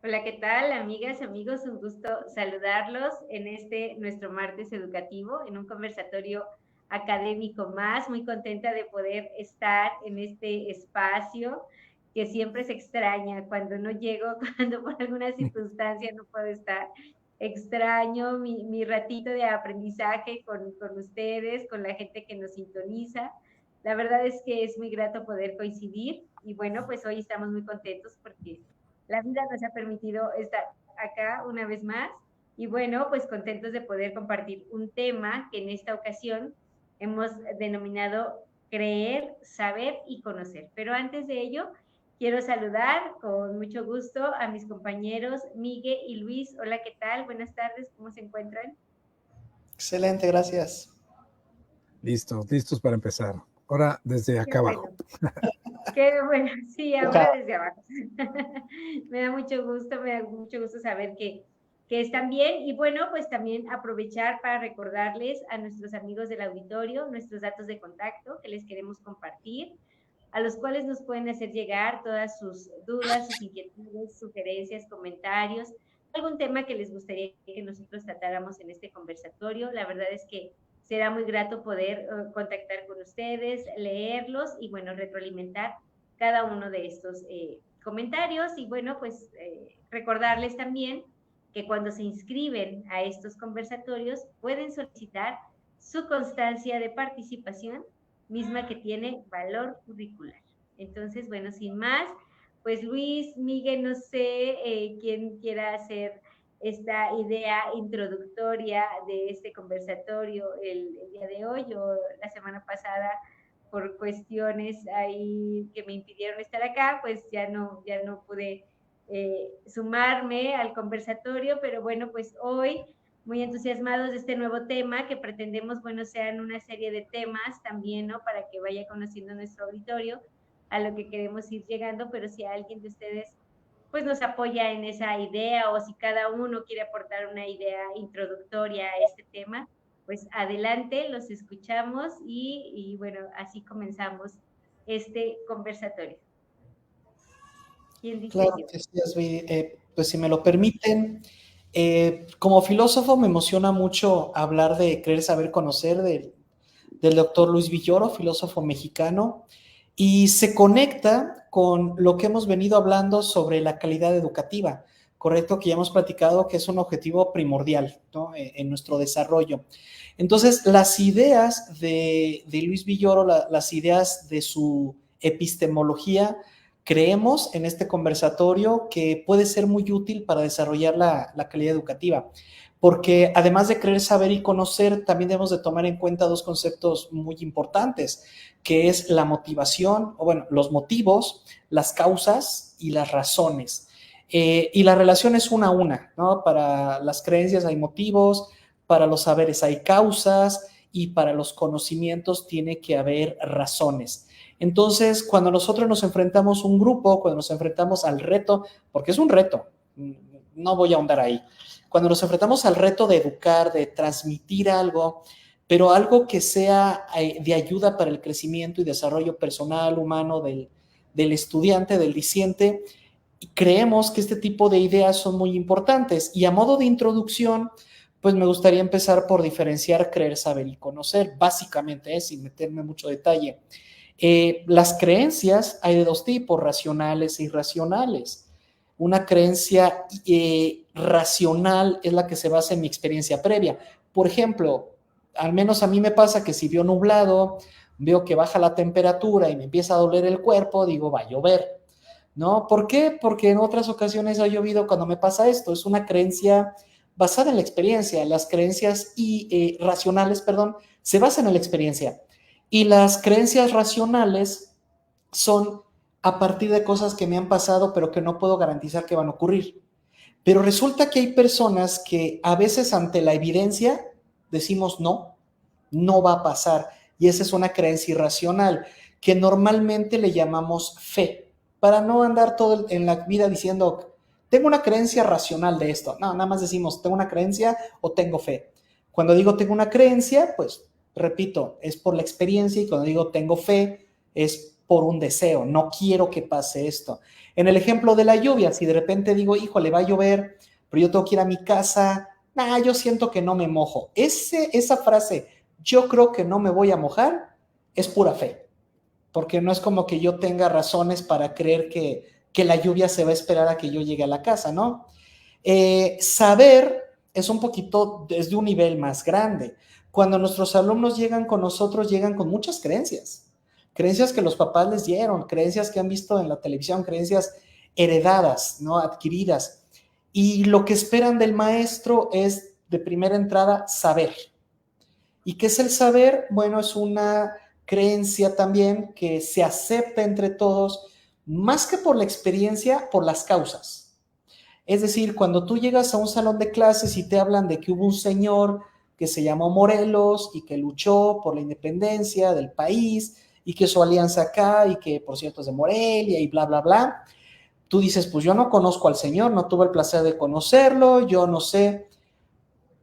Hola, ¿qué tal, amigas, amigos? Un gusto saludarlos en nuestro martes educativo, en un conversatorio académico más. Muy contenta de poder estar en este espacio que siempre se extraña cuando no llego, cuando por alguna circunstancia no puedo estar. Extraño mi ratito de aprendizaje con ustedes, con la gente que nos sintoniza. La verdad es que es muy grato poder coincidir y bueno, pues hoy estamos muy contentos porque la vida nos ha permitido estar acá una vez más y bueno, pues contentos de poder compartir un tema que en esta ocasión hemos denominado creer, saber y conocer. Pero antes de ello, quiero saludar con mucho gusto a mis compañeros Miguel y Luis. Hola, ¿qué tal? Buenas tardes, ¿cómo se encuentran? Excelente, gracias. Listos para empezar. Ahora desde acá abajo. Qué bueno, sí, ahora desde abajo. Me da mucho gusto saber que están bien y bueno, pues también aprovechar para recordarles a nuestros amigos del auditorio nuestros datos de contacto que les queremos compartir, a los cuales nos pueden hacer llegar todas sus dudas, sus inquietudes, sugerencias, comentarios, algún tema que les gustaría que nosotros tratáramos en este conversatorio. La verdad es que será muy grato poder contactar con ustedes, leerlos y, bueno, retroalimentar cada uno de estos comentarios. Y, bueno, pues recordarles también que cuando se inscriben a estos conversatorios pueden solicitar su constancia de participación, misma que tiene valor curricular. Entonces, bueno, sin más, pues Luis, Miguel, no sé quién quiera hacer esta idea introductoria de este conversatorio el día de hoy. Yo la semana pasada, por cuestiones ahí que me impidieron estar acá, pues ya no pude sumarme al conversatorio, pero bueno, pues hoy muy entusiasmados de este nuevo tema que pretendemos, bueno, sean una serie de temas también, ¿no? Para que vaya conociendo nuestro auditorio a lo que queremos ir llegando, pero si alguien de ustedes pues nos apoya en esa idea o si cada uno quiere aportar una idea introductoria a este tema, pues adelante, los escuchamos y bueno, así comenzamos este conversatorio. ¿Quién dice Claro yo? que sí, Yasvi. Pues si me lo permiten, como filósofo me emociona mucho hablar de creer, saber, conocer del doctor Luis Villoro, filósofo mexicano, y se conecta con lo que hemos venido hablando sobre la calidad educativa, correcto, que ya hemos platicado que es un objetivo primordial, ¿no? En nuestro desarrollo. Entonces, las ideas de Luis Villoro, las ideas de su epistemología, creemos en este conversatorio que puede ser muy útil para desarrollar la calidad educativa, porque además de creer, saber y conocer, también debemos de tomar en cuenta dos conceptos muy importantes, que es la motivación, o bueno, los motivos, las causas y las razones. Y la relación es una a una, ¿no? Para las creencias hay motivos, para los saberes hay causas y para los conocimientos tiene que haber razones. Entonces, cuando nosotros nos enfrentamos a un grupo, cuando nos enfrentamos al reto, porque es un reto, no voy a ahondar ahí, cuando nos enfrentamos al reto de educar, de transmitir algo, pero algo que sea de ayuda para el crecimiento y desarrollo personal, humano del estudiante, del disciente, creemos que este tipo de ideas son muy importantes. Y a modo de introducción, pues me gustaría empezar por diferenciar creer, saber y conocer, básicamente, sin meterme mucho detalle. Las creencias hay de dos tipos, racionales e irracionales. Una creencia racional es la que se basa en mi experiencia previa. Por ejemplo, al menos a mí me pasa que si veo nublado, veo que baja la temperatura y me empieza a doler el cuerpo, digo, va a llover, ¿no? ¿Por qué? Porque en otras ocasiones ha llovido cuando me pasa esto. Es una creencia basada en la experiencia. Las creencias racionales, perdón, se basan en la experiencia. Y las creencias racionales son a partir de cosas que me han pasado, pero que no puedo garantizar que van a ocurrir. Pero resulta que hay personas que a veces ante la evidencia decimos no, no va a pasar. Y esa es una creencia irracional que normalmente le llamamos fe, para no andar todo en la vida diciendo, tengo una creencia racional de esto. No, nada más decimos, tengo una creencia o tengo fe. Cuando digo tengo una creencia, pues repito, es por la experiencia, y cuando digo tengo fe, es por un deseo, no quiero que pase esto. En el ejemplo de la lluvia, si de repente digo, híjole, va a llover, pero yo tengo que ir a mi casa, yo siento que no me mojo. Esa frase, yo creo que no me voy a mojar, es pura fe, porque no es como que yo tenga razones para creer que la lluvia se va a esperar a que yo llegue a la casa, ¿no? Saber es un poquito desde un nivel más grande. Cuando nuestros alumnos llegan con nosotros, llegan con muchas creencias que los papás les dieron, creencias que han visto en la televisión, creencias heredadas, ¿no? Adquiridas. Y lo que esperan del maestro es, de primera entrada, saber. ¿Y qué es el saber? Bueno, es una creencia también que se acepta entre todos, más que por la experiencia, por las causas. Es decir, cuando tú llegas a un salón de clases y te hablan de que hubo un señor que se llamó Morelos y que luchó por la independencia del país y que su alianza acá y que por cierto es de Morelia y bla, bla, bla, tú dices, pues yo no conozco al señor, no tuve el placer de conocerlo, yo no sé,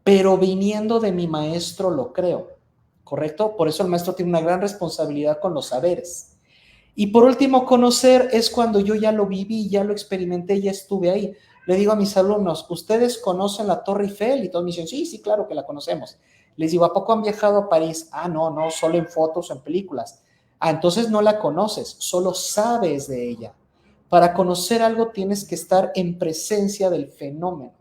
pero viniendo de mi maestro lo creo, ¿correcto? Por eso el maestro tiene una gran responsabilidad con los saberes. Y por último, conocer es cuando yo ya lo viví, ya lo experimenté, ya estuve ahí. Le digo a mis alumnos, ¿ustedes conocen la Torre Eiffel? Y todos me dicen, sí, sí, claro que la conocemos. Les digo, ¿a poco han viajado a París? No, no, solo en fotos o en películas. Entonces no la conoces, solo sabes de ella. Para conocer algo tienes que estar en presencia del fenómeno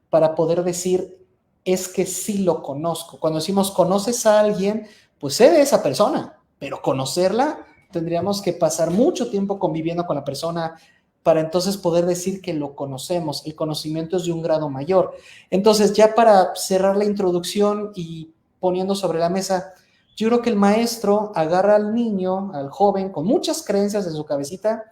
para poder decir, es que sí lo conozco. Cuando decimos conoces a alguien, pues sé de esa persona, pero conocerla tendríamos que pasar mucho tiempo conviviendo con la persona para entonces poder decir que lo conocemos. El conocimiento es de un grado mayor. Entonces, ya para cerrar la introducción y poniendo sobre la mesa, yo creo que el maestro agarra al niño, al joven, con muchas creencias en su cabecita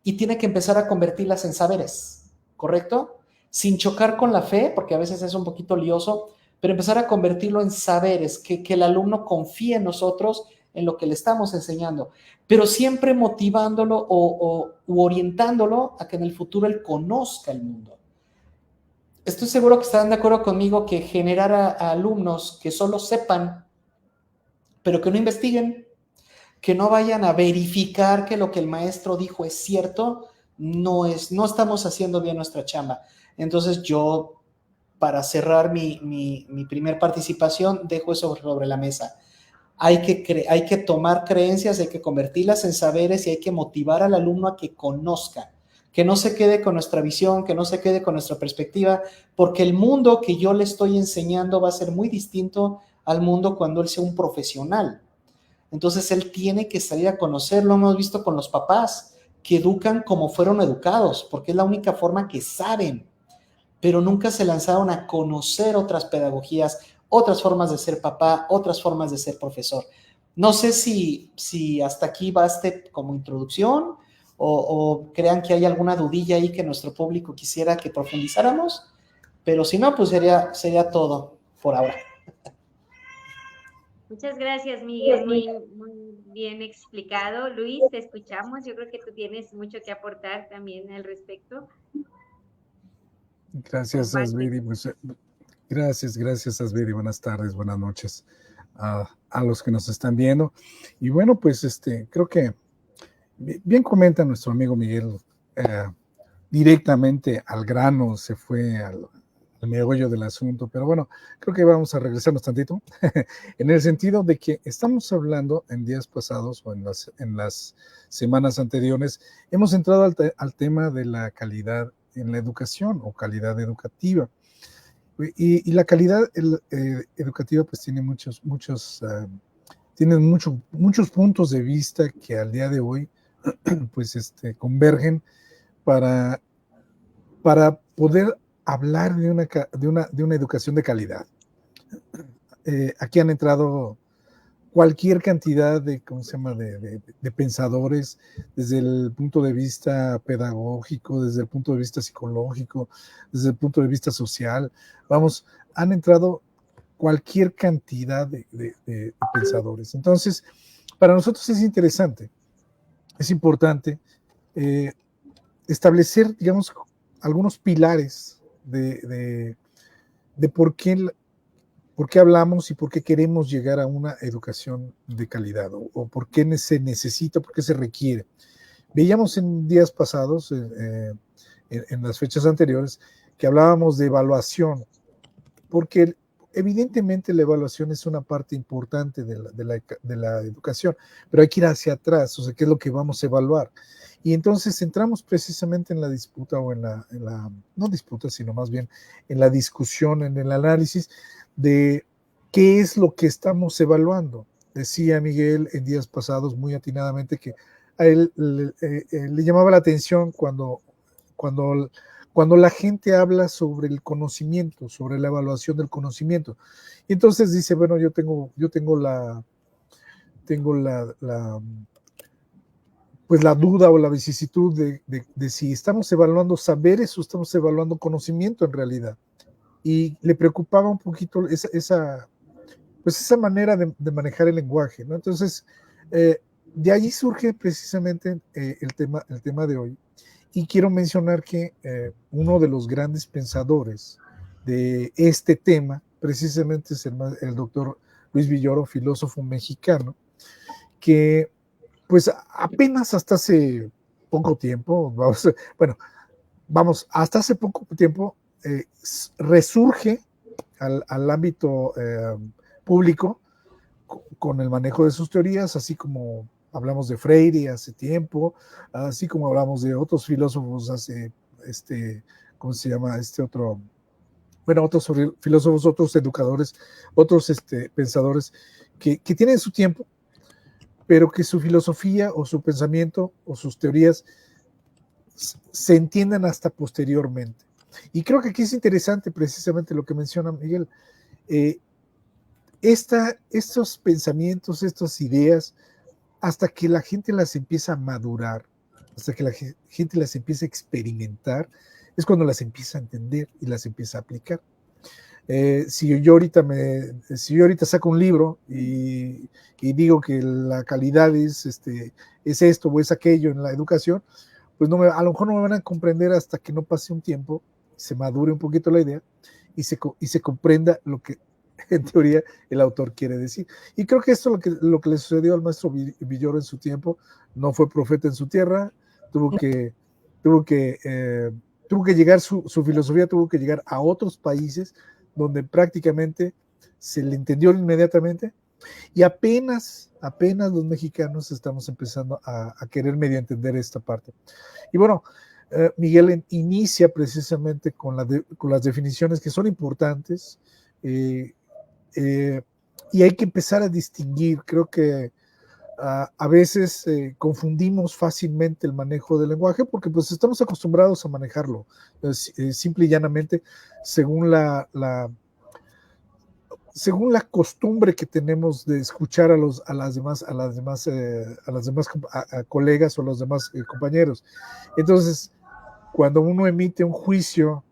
y tiene que empezar a convertirlas en saberes, ¿correcto? Sin chocar con la fe, porque a veces es un poquito lioso, pero empezar a convertirlo en saberes, que el alumno confíe en nosotros, en lo que le estamos enseñando, pero siempre motivándolo u orientándolo a que en el futuro él conozca el mundo. Estoy seguro que estarán de acuerdo conmigo que generar a alumnos que solo sepan, pero que no investiguen, que no vayan a verificar que lo que el maestro dijo es cierto, no estamos haciendo bien nuestra chamba. Entonces yo, para cerrar mi primer participación, dejo eso sobre la mesa. Hay que tomar creencias, hay que convertirlas en saberes y hay que motivar al alumno a que conozca, que no se quede con nuestra visión, que no se quede con nuestra perspectiva, porque el mundo que yo le estoy enseñando va a ser muy distinto al mundo cuando él sea un profesional. Entonces él tiene que salir a conocerlo. Hemos visto con los papás que educan como fueron educados, porque es la única forma que saben, pero nunca se lanzaron a conocer otras pedagogías, otras formas de ser papá, otras formas de ser profesor. No sé si hasta aquí baste como introducción o crean que hay alguna dudilla ahí que nuestro público quisiera que profundizáramos, pero si no, pues sería todo por ahora. Muchas gracias, Miguel. Muy bien explicado. Luis, te escuchamos. Yo creo que tú tienes mucho que aportar también al respecto. Gracias, Asbiri. Pues, gracias, Asbiri. Buenas tardes, buenas noches a los que nos están viendo. Y bueno, pues creo que bien comenta nuestro amigo Miguel, directamente al grano, se fue al meollo del asunto, pero bueno, creo que vamos a regresarnos tantito, en el sentido de que estamos hablando en días pasados o en las semanas anteriores, hemos entrado al tema de la calidad en la educación o calidad educativa. Y la calidad educativa pues tiene muchos puntos de vista que al día de hoy pues convergen para poder hablar de una educación de calidad. Aquí han entrado cualquier cantidad de, ¿cómo se llama?, de pensadores, desde el punto de vista pedagógico, desde el punto de vista psicológico, desde el punto de vista social. Vamos, han entrado cualquier cantidad de pensadores. Entonces, para nosotros es interesante, es importante establecer, digamos, algunos pilares de por qué hablamos y por qué queremos llegar a una educación de calidad, o por qué se necesita, por qué se requiere. Veíamos en días pasados, en las fechas anteriores, que hablábamos de evaluación, porque evidentemente la evaluación es una parte importante de la educación, pero hay que ir hacia atrás, o sea, ¿qué es lo que vamos a evaluar? Y entonces entramos precisamente en la disputa, o no disputa, sino más bien en la discusión, en el análisis de qué es lo que estamos evaluando. Decía Miguel en días pasados muy atinadamente que a él le llamaba la atención cuando la gente habla sobre el conocimiento, sobre la evaluación del conocimiento. Y entonces dice, bueno, yo tengo la duda o la vicisitud de si estamos evaluando saberes o estamos evaluando conocimiento en realidad. Y le preocupaba un poquito esa manera de manejar el lenguaje, ¿no? Entonces, de allí surge precisamente el tema de hoy. Y quiero mencionar que uno de los grandes pensadores de este tema precisamente es el doctor Luis Villoro, filósofo mexicano, que pues apenas hasta hace poco tiempo, hasta hace poco tiempo resurge al ámbito público con el manejo de sus teorías, así como hablamos de Freire hace tiempo, así como hablamos de otros filósofos hace, ¿cómo se llama? Otros filósofos, otros educadores, otros pensadores que tienen su tiempo, pero que su filosofía o su pensamiento o sus teorías se entiendan hasta posteriormente. Y creo que aquí es interesante precisamente lo que menciona Miguel. Estos pensamientos, estas ideas, hasta que la gente las empieza a madurar, hasta que la gente las empieza a experimentar, es cuando las empieza a entender y las empieza a aplicar. Si yo ahorita saco un libro y digo que la calidad es esto o es aquello en la educación, pues a lo mejor no me van a comprender hasta que no pase un tiempo, se madure un poquito la idea y se comprenda lo que en teoría el autor quiere decir. Y creo que esto lo que le sucedió al maestro Villoro en su tiempo. No fue profeta en su tierra, tuvo que llegar, su filosofía tuvo que llegar a otros países donde prácticamente se le entendió inmediatamente, y apenas los mexicanos estamos empezando a querer medio entender esta parte. Y bueno, Miguel inicia precisamente con las definiciones que son importantes, y hay que empezar a distinguir. Creo que a veces confundimos fácilmente el manejo del lenguaje porque pues estamos acostumbrados a manejarlo simple y llanamente según la costumbre que tenemos de escuchar a las demás colegas o a los demás compañeros. Entonces, cuando uno emite un juicio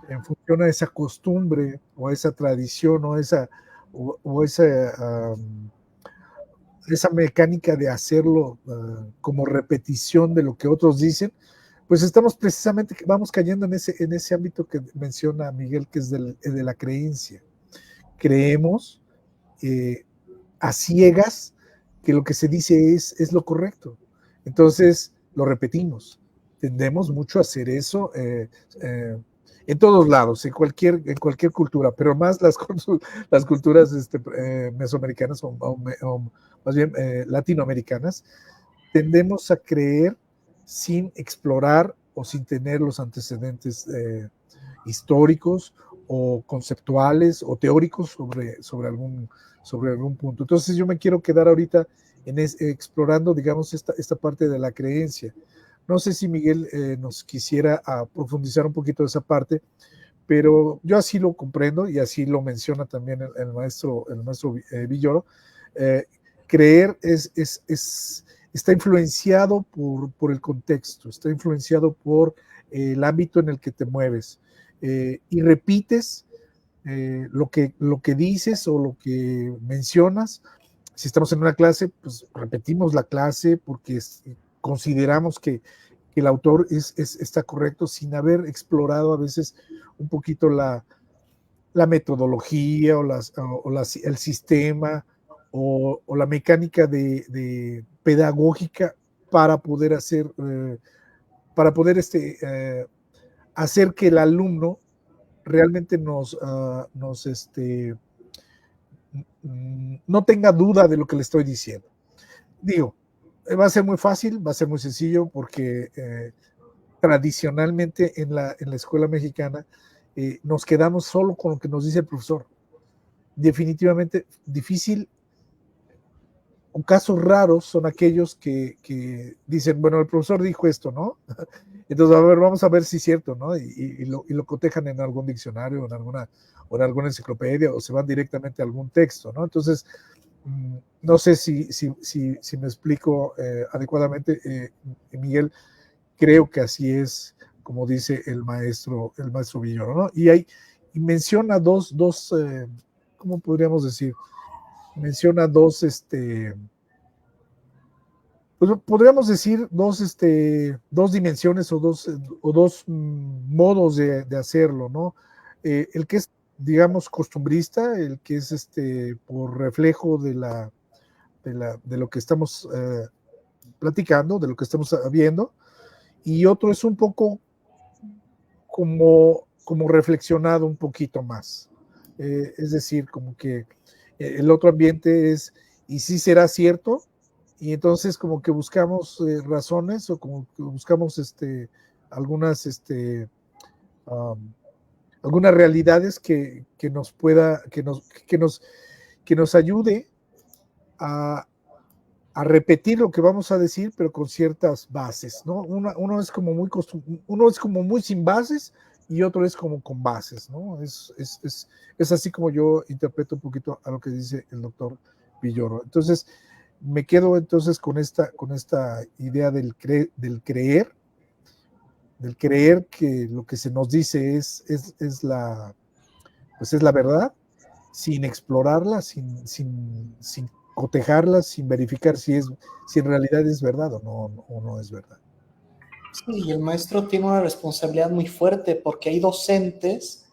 en función a esa costumbre o a esa tradición o esa mecánica de hacerlo como repetición de lo que otros dicen, pues vamos cayendo en ese ámbito que menciona Miguel, que es de la creencia. Creemos a ciegas que lo que se dice es lo correcto. Entonces lo repetimos. Tendemos mucho a hacer eso en todos lados, en cualquier cultura, pero más las culturas mesoamericanas o más bien latinoamericanas. Tendemos a creer sin explorar o sin tener los antecedentes históricos o conceptuales o teóricos sobre algún punto. Entonces yo me quiero quedar ahorita explorando, digamos, esta parte de la creencia. No sé si Miguel nos quisiera profundizar un poquito de esa parte, pero yo así lo comprendo y así lo menciona también el maestro Villoro. Creer está influenciado por el contexto, está influenciado por el ámbito en el que te mueves, y repites lo que dices o lo que mencionas. Si estamos en una clase, pues repetimos la clase porque consideramos que el autor está correcto, sin haber explorado a veces un poquito la metodología el sistema o la mecánica de pedagógica para poder hacer hacer que el alumno realmente no tenga duda de lo que le estoy diciendo. Digo, va a ser muy fácil, va a ser muy sencillo, porque tradicionalmente en la escuela mexicana nos quedamos solo con lo que nos dice el profesor. Definitivamente difícil, o casos raros son aquellos que dicen, bueno, el profesor dijo esto, ¿no? Entonces, a ver, vamos a ver si es cierto, ¿no? Y lo cotejan en algún diccionario, o en alguna enciclopedia, o se van directamente a algún texto, ¿no? Entonces, no sé si me explico adecuadamente, Miguel. Creo que así es, como dice el maestro Villoro, ¿no? Y menciona dos ¿cómo podríamos decir? Menciona dos, pues podríamos decir dos dimensiones o dos modos de hacerlo, ¿no? El que es, digamos, costumbrista, el que es por reflejo de lo que estamos platicando, de lo que estamos viendo, y otro es un poco como reflexionado un poquito más. Es decir, como que el otro ambiente es, ¿y si será cierto? Y entonces como que buscamos razones, o como que buscamos algunas algunas realidades que nos ayude a repetir lo que vamos a decir, pero con ciertas bases, ¿no? Uno es como muy sin bases, y otro es como con bases, ¿no? Es así como yo interpreto un poquito a lo que dice el doctor Villoro. Entonces, me quedo entonces con esta idea del creer que lo que se nos dice es la verdad, sin explorarla, sin cotejarla, sin verificar si en realidad es verdad o no es verdad. Sí, y el maestro tiene una responsabilidad muy fuerte, porque hay docentes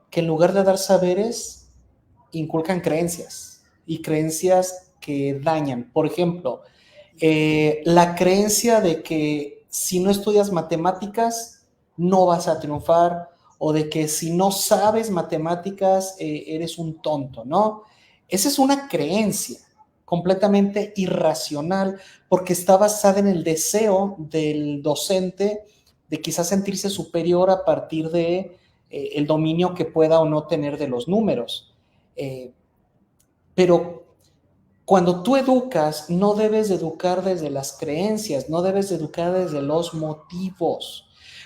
que en lugar de dar saberes, inculcan creencias, y creencias que dañan. Por ejemplo, la creencia de que si no estudias matemáticas no vas a triunfar, o de que si no sabes matemáticas eres un tonto, ¿no? Esa es una creencia completamente irracional, porque está basada en el deseo del docente de quizás sentirse superior a partir de el dominio que pueda o no tener de los números. Pero cuando tú educas, no debes de educar desde las creencias, no debes de educar desde los motivos.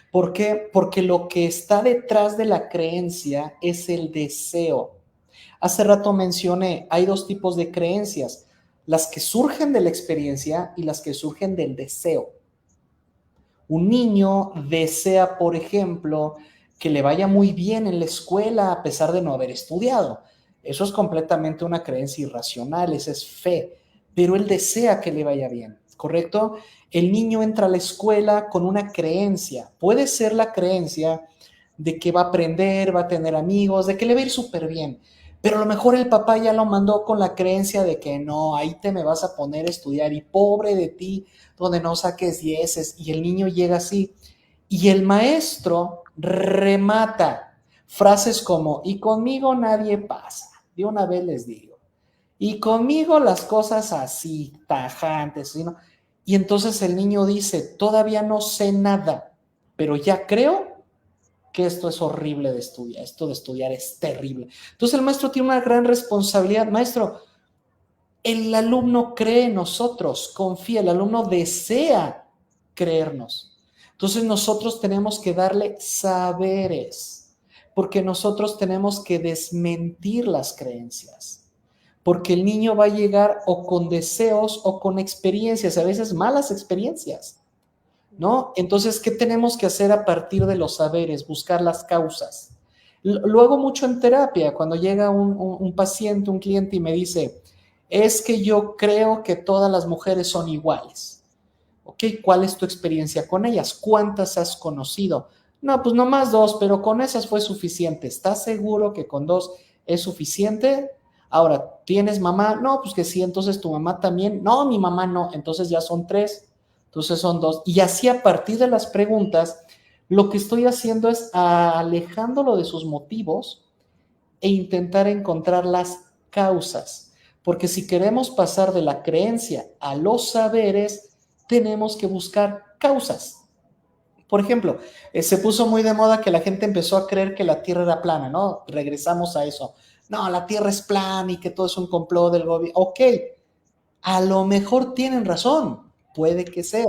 ¿Por qué? Porque lo que está detrás de la creencia es el deseo. Hace rato mencioné, hay dos tipos de creencias, las que surgen de la experiencia y las que surgen del deseo. Un niño desea, por ejemplo, que le vaya muy bien en la escuela a pesar de no haber estudiado. Eso es completamente una creencia irracional, esa es fe, pero él desea que le vaya bien, ¿correcto? El niño entra a la escuela con una creencia. Puede ser la creencia de que va a aprender, va a tener amigos, de que le va a ir súper bien, pero a lo mejor el papá ya lo mandó con la creencia de que no, ahí te me vas a poner a estudiar y pobre de ti, donde no saques dieces, y el niño llega así. Y el maestro remata frases como, y conmigo nadie pasa, de una vez les digo, y conmigo las cosas así, tajantes, ¿sí, no? Y entonces el niño dice, todavía no sé nada, pero ya creo que esto es horrible de estudiar, esto de estudiar es terrible. Entonces el maestro tiene una gran responsabilidad. Maestro, el alumno cree en nosotros, confía, el alumno desea creernos. Entonces nosotros tenemos que darle saberes, porque nosotros tenemos que desmentir las creencias. porque el niño va a llegar o con deseos o con experiencias, a veces malas experiencias, ¿no? Entonces, ¿qué tenemos que hacer a partir de los saberes? Buscar las causas. Lo hago mucho en terapia, cuando llega un paciente, un cliente y me dice, es que yo creo que todas las mujeres son iguales. ¿Ok? ¿Cuál es tu experiencia con ellas? ¿Cuántas has conocido? No, pues nomás dos, pero con esas fue suficiente. ¿Estás seguro que con dos es suficiente? Ahora, ¿tienes mamá? No, pues que sí, entonces tu mamá también. No, mi mamá no, entonces ya son tres, entonces son dos. Y así a partir de las preguntas, lo que estoy haciendo es alejándolo de sus motivos e intentar encontrar las causas. Porque si queremos pasar de la creencia a los saberes, tenemos que buscar causas. Por ejemplo, se puso muy de moda que la gente empezó a creer que la Tierra era plana, ¿no? Regresamos a eso. No, la Tierra es plana y que todo es un complot del gobierno. Ok, a lo mejor tienen razón, puede que sea,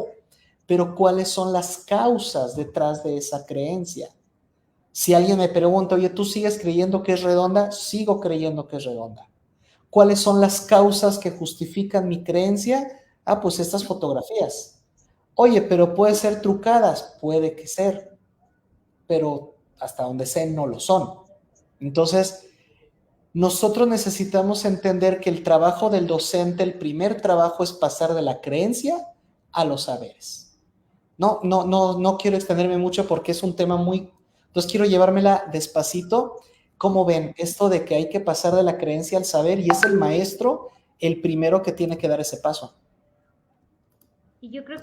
pero ¿cuáles son las causas detrás de esa creencia? Si alguien me pregunta, oye, ¿tú sigues creyendo que es redonda? Sigo creyendo que es redonda. ¿Cuáles son las causas que justifican mi creencia? Ah, pues estas fotografías. Oye, pero puede ser trucadas, puede que ser, pero hasta donde sé no lo son. Entonces, nosotros necesitamos entender que el trabajo del docente, el primer trabajo es pasar de la creencia a los saberes. No quiero extenderme mucho porque es un tema muy... Entonces quiero llevármela despacito. ¿Cómo ven esto de que hay que pasar de la creencia al saber y es el maestro el primero que tiene que dar ese paso? Y yo creo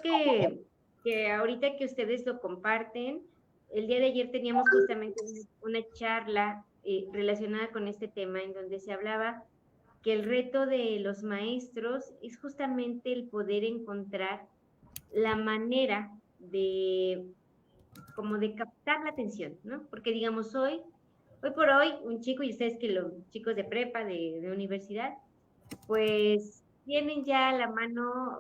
que ahorita que ustedes lo comparten, el día de ayer teníamos justamente una charla relacionada con este tema en donde se hablaba que el reto de los maestros es justamente el poder encontrar la manera de como de captar la atención, ¿no? Porque digamos hoy por hoy, un chico, y ustedes que los chicos de prepa, de universidad, pues tienen ya a la mano,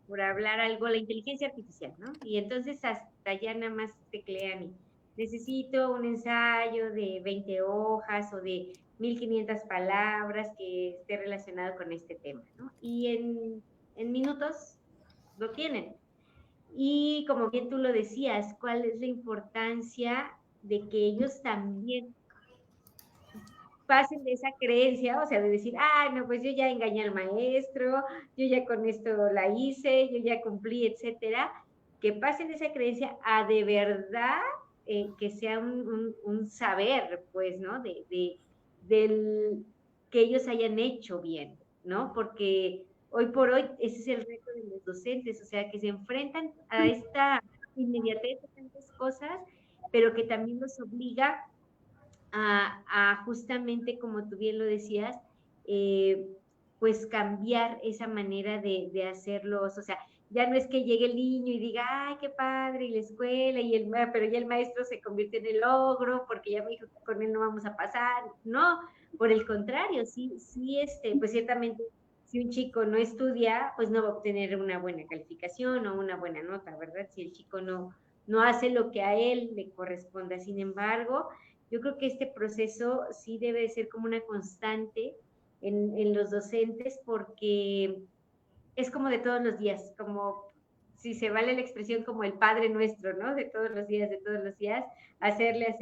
por hablar algo, la inteligencia artificial, ¿no? Y entonces hasta ya nada más teclean y necesito un ensayo de 20 hojas o de 1500 palabras que esté relacionado con este tema, ¿no? Y en minutos lo tienen. Y como bien tú lo decías, ¿cuál es la importancia de que ellos también pasen de esa creencia, o sea, de decir, ah, no, pues yo ya engañé al maestro, yo ya con esto la hice, yo ya cumplí, etcétera, que pasen de esa creencia a de verdad que sea un saber, pues, ¿no? Del que ellos hayan hecho bien, ¿no? Porque hoy por hoy ese es el reto de los docentes, o sea, que se enfrentan a esta inmediatez de tantas cosas, pero que también los obliga justamente, como tú bien lo decías, eh, pues cambiar esa manera de hacerlos, o sea, ya no es que llegue el niño y diga, ay, qué padre, y la escuela, pero ya el maestro se convierte en el ogro, porque ya me dijo que con él no vamos a pasar, no, por el contrario, sí, pues ciertamente, si un chico no estudia, pues no va a obtener una buena calificación o una buena nota, ¿verdad? Si el chico no hace lo que a él le corresponda, sin embargo, yo creo que este proceso sí debe ser como una constante en los docentes porque es como de todos los días, como si se vale la expresión como el Padre Nuestro, ¿no? De todos los días, hacerle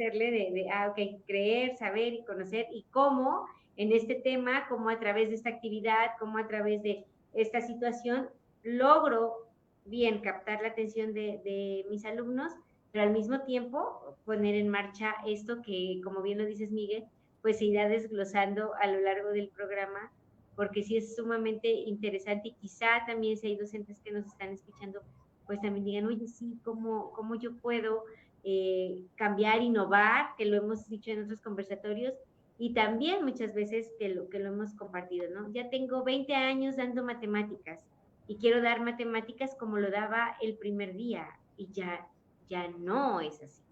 ok, creer, saber y conocer y cómo en este tema, cómo a través de esta actividad, cómo a través de esta situación logro bien captar la atención de mis alumnos, pero al mismo tiempo poner en marcha esto que, como bien lo dices, Miguel, pues se irá desglosando a lo largo del programa porque sí es sumamente interesante y quizá también si hay docentes que nos están escuchando, pues también digan, oye, sí, ¿cómo yo puedo cambiar, innovar? Que lo hemos dicho en otros conversatorios y también muchas veces que lo hemos compartido, ¿no? Ya tengo 20 años dando matemáticas y quiero dar matemáticas como lo daba el primer día y ya no es así.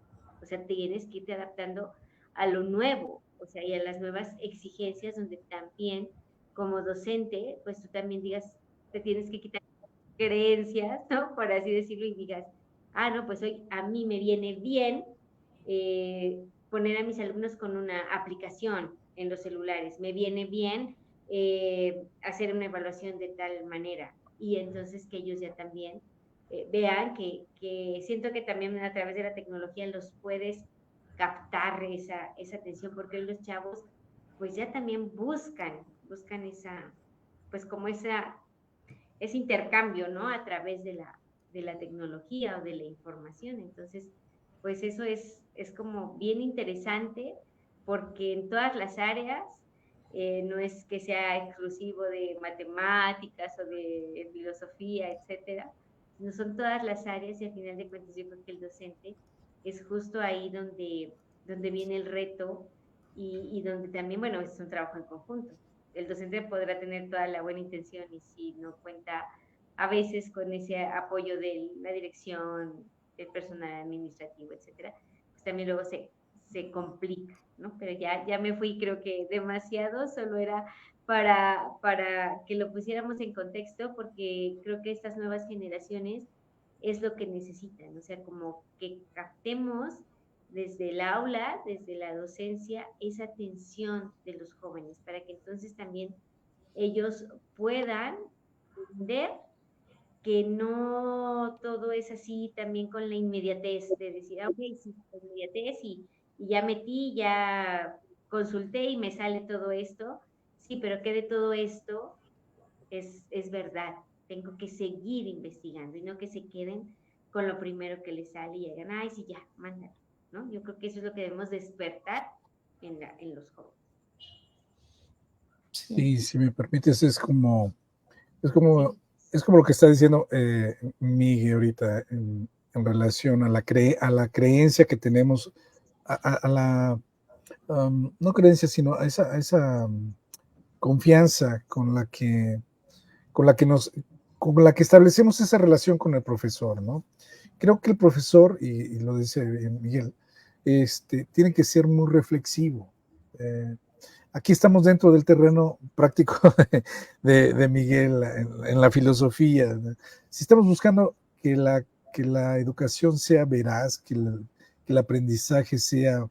O sea, tienes que irte adaptando a lo nuevo, o sea, y a las nuevas exigencias donde también como docente, pues tú también digas, te tienes que quitar creencias, ¿no? Por así decirlo, y digas, ah, no, pues hoy a mí me viene bien poner a mis alumnos con una aplicación en los celulares, me viene bien hacer una evaluación de tal manera, y entonces que ellos ya también vean que siento que también a través de la tecnología los puedes captar esa atención, porque los chavos pues ya también buscan esa, pues como ese intercambio, ¿no? A través de la tecnología o de la información. Entonces, pues eso es como bien interesante, porque en todas las áreas, no es que sea exclusivo de matemáticas o de filosofía, etcétera, no, son todas las áreas, y al final de cuentas yo creo que el docente es justo ahí donde viene el reto, y donde también, bueno, es un trabajo en conjunto. El docente podrá tener toda la buena intención, y si no cuenta a veces con ese apoyo de la dirección, del personal administrativo, etcétera, pues también luego se complica, ¿no? Pero ya me fui, creo que demasiado, solo era para que lo pusiéramos en contexto, porque creo que estas nuevas generaciones es lo que necesitan, o sea, como que captemos desde el aula, desde la docencia, esa atención de los jóvenes, para que entonces también ellos puedan entender que no todo es así también con la inmediatez de decir, ok, sí, la inmediatez, y ya metí, ya consulté y me sale todo esto. Sí, pero ¿qué de todo esto es verdad? Tengo que seguir investigando, y no que se queden con lo primero que les sale y digan, ay, sí, ya, mándalo, ¿no? Yo creo que eso es lo que debemos despertar en los jóvenes. Sí, si me permites, es como, es como lo que está diciendo Miguel ahorita en relación a la creencia que tenemos, a la, no creencia, sino a esa confianza con la que establecemos esa relación con el profesor, ¿no? Creo que el profesor, y lo dice Miguel, tiene que ser muy reflexivo. Aquí estamos dentro del terreno práctico de Miguel en la filosofía. Si estamos buscando que la educación sea veraz, que el aprendizaje sea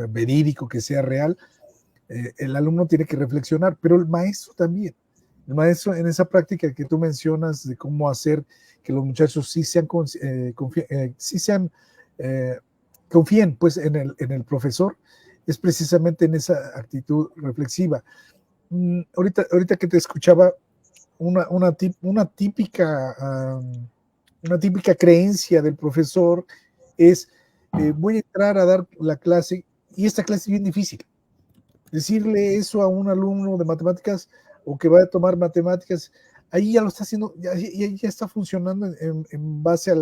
verídico, que sea real, el alumno tiene que reflexionar, pero el maestro también. El maestro, en esa práctica que tú mencionas de cómo hacer que los muchachos sí confíen pues en el profesor, es precisamente en esa actitud reflexiva. Ahorita que te escuchaba, una típica creencia del profesor es, voy a entrar a dar la clase, y esta clase es bien difícil. Decirle eso a un alumno de matemáticas o que va a tomar matemáticas, ahí ya lo está haciendo, ya está funcionando en base a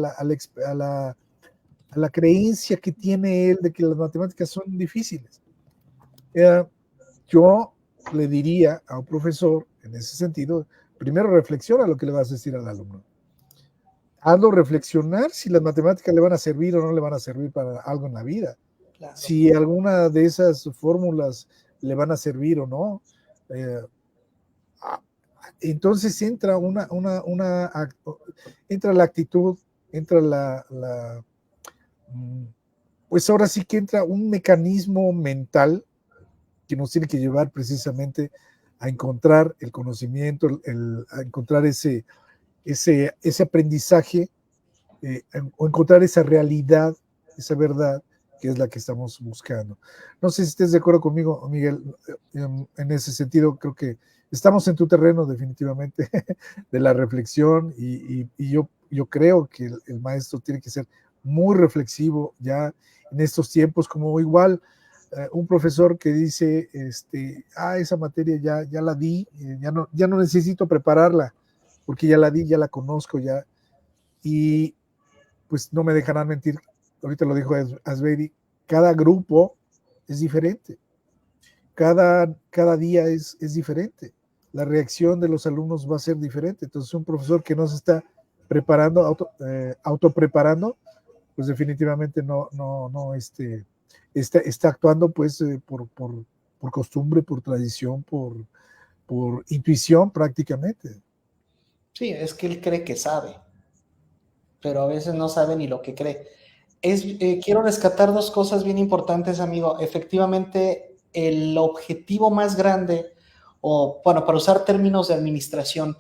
la creencia que tiene él de que las matemáticas son difíciles. Yo le diría a un profesor, en ese sentido, primero reflexiona lo que le vas a decir al alumno. Hazlo reflexionar si las matemáticas le van a servir o no le van a servir para algo en la vida. Claro. Si alguna de esas fórmulas le van a servir o no. Entonces entra entra la actitud, entra pues ahora sí que entra un mecanismo mental que nos tiene que llevar precisamente a encontrar el conocimiento, a encontrar ese aprendizaje, o encontrar esa realidad, esa verdad, que es la que estamos buscando. No sé si estés de acuerdo conmigo, Miguel, en ese sentido. Creo que estamos en tu terreno definitivamente de la reflexión, y yo creo que el maestro tiene que ser muy reflexivo ya en estos tiempos, como igual un profesor que dice, esa materia ya la di, ya no necesito prepararla, porque ya la di, ya la conozco, ya, y pues no me dejarán mentir, ahorita lo dijo Asbeidi, cada grupo es diferente, cada día es diferente, la reacción de los alumnos va a ser diferente. Entonces un profesor que no se está preparando, autopreparando, pues definitivamente no está actuando pues por costumbre, por tradición, por intuición prácticamente. Sí, es que él cree que sabe, pero a veces no sabe ni lo que cree. Quiero rescatar dos cosas bien importantes, amigo. Efectivamente, el objetivo más grande o bueno, para usar términos de administración,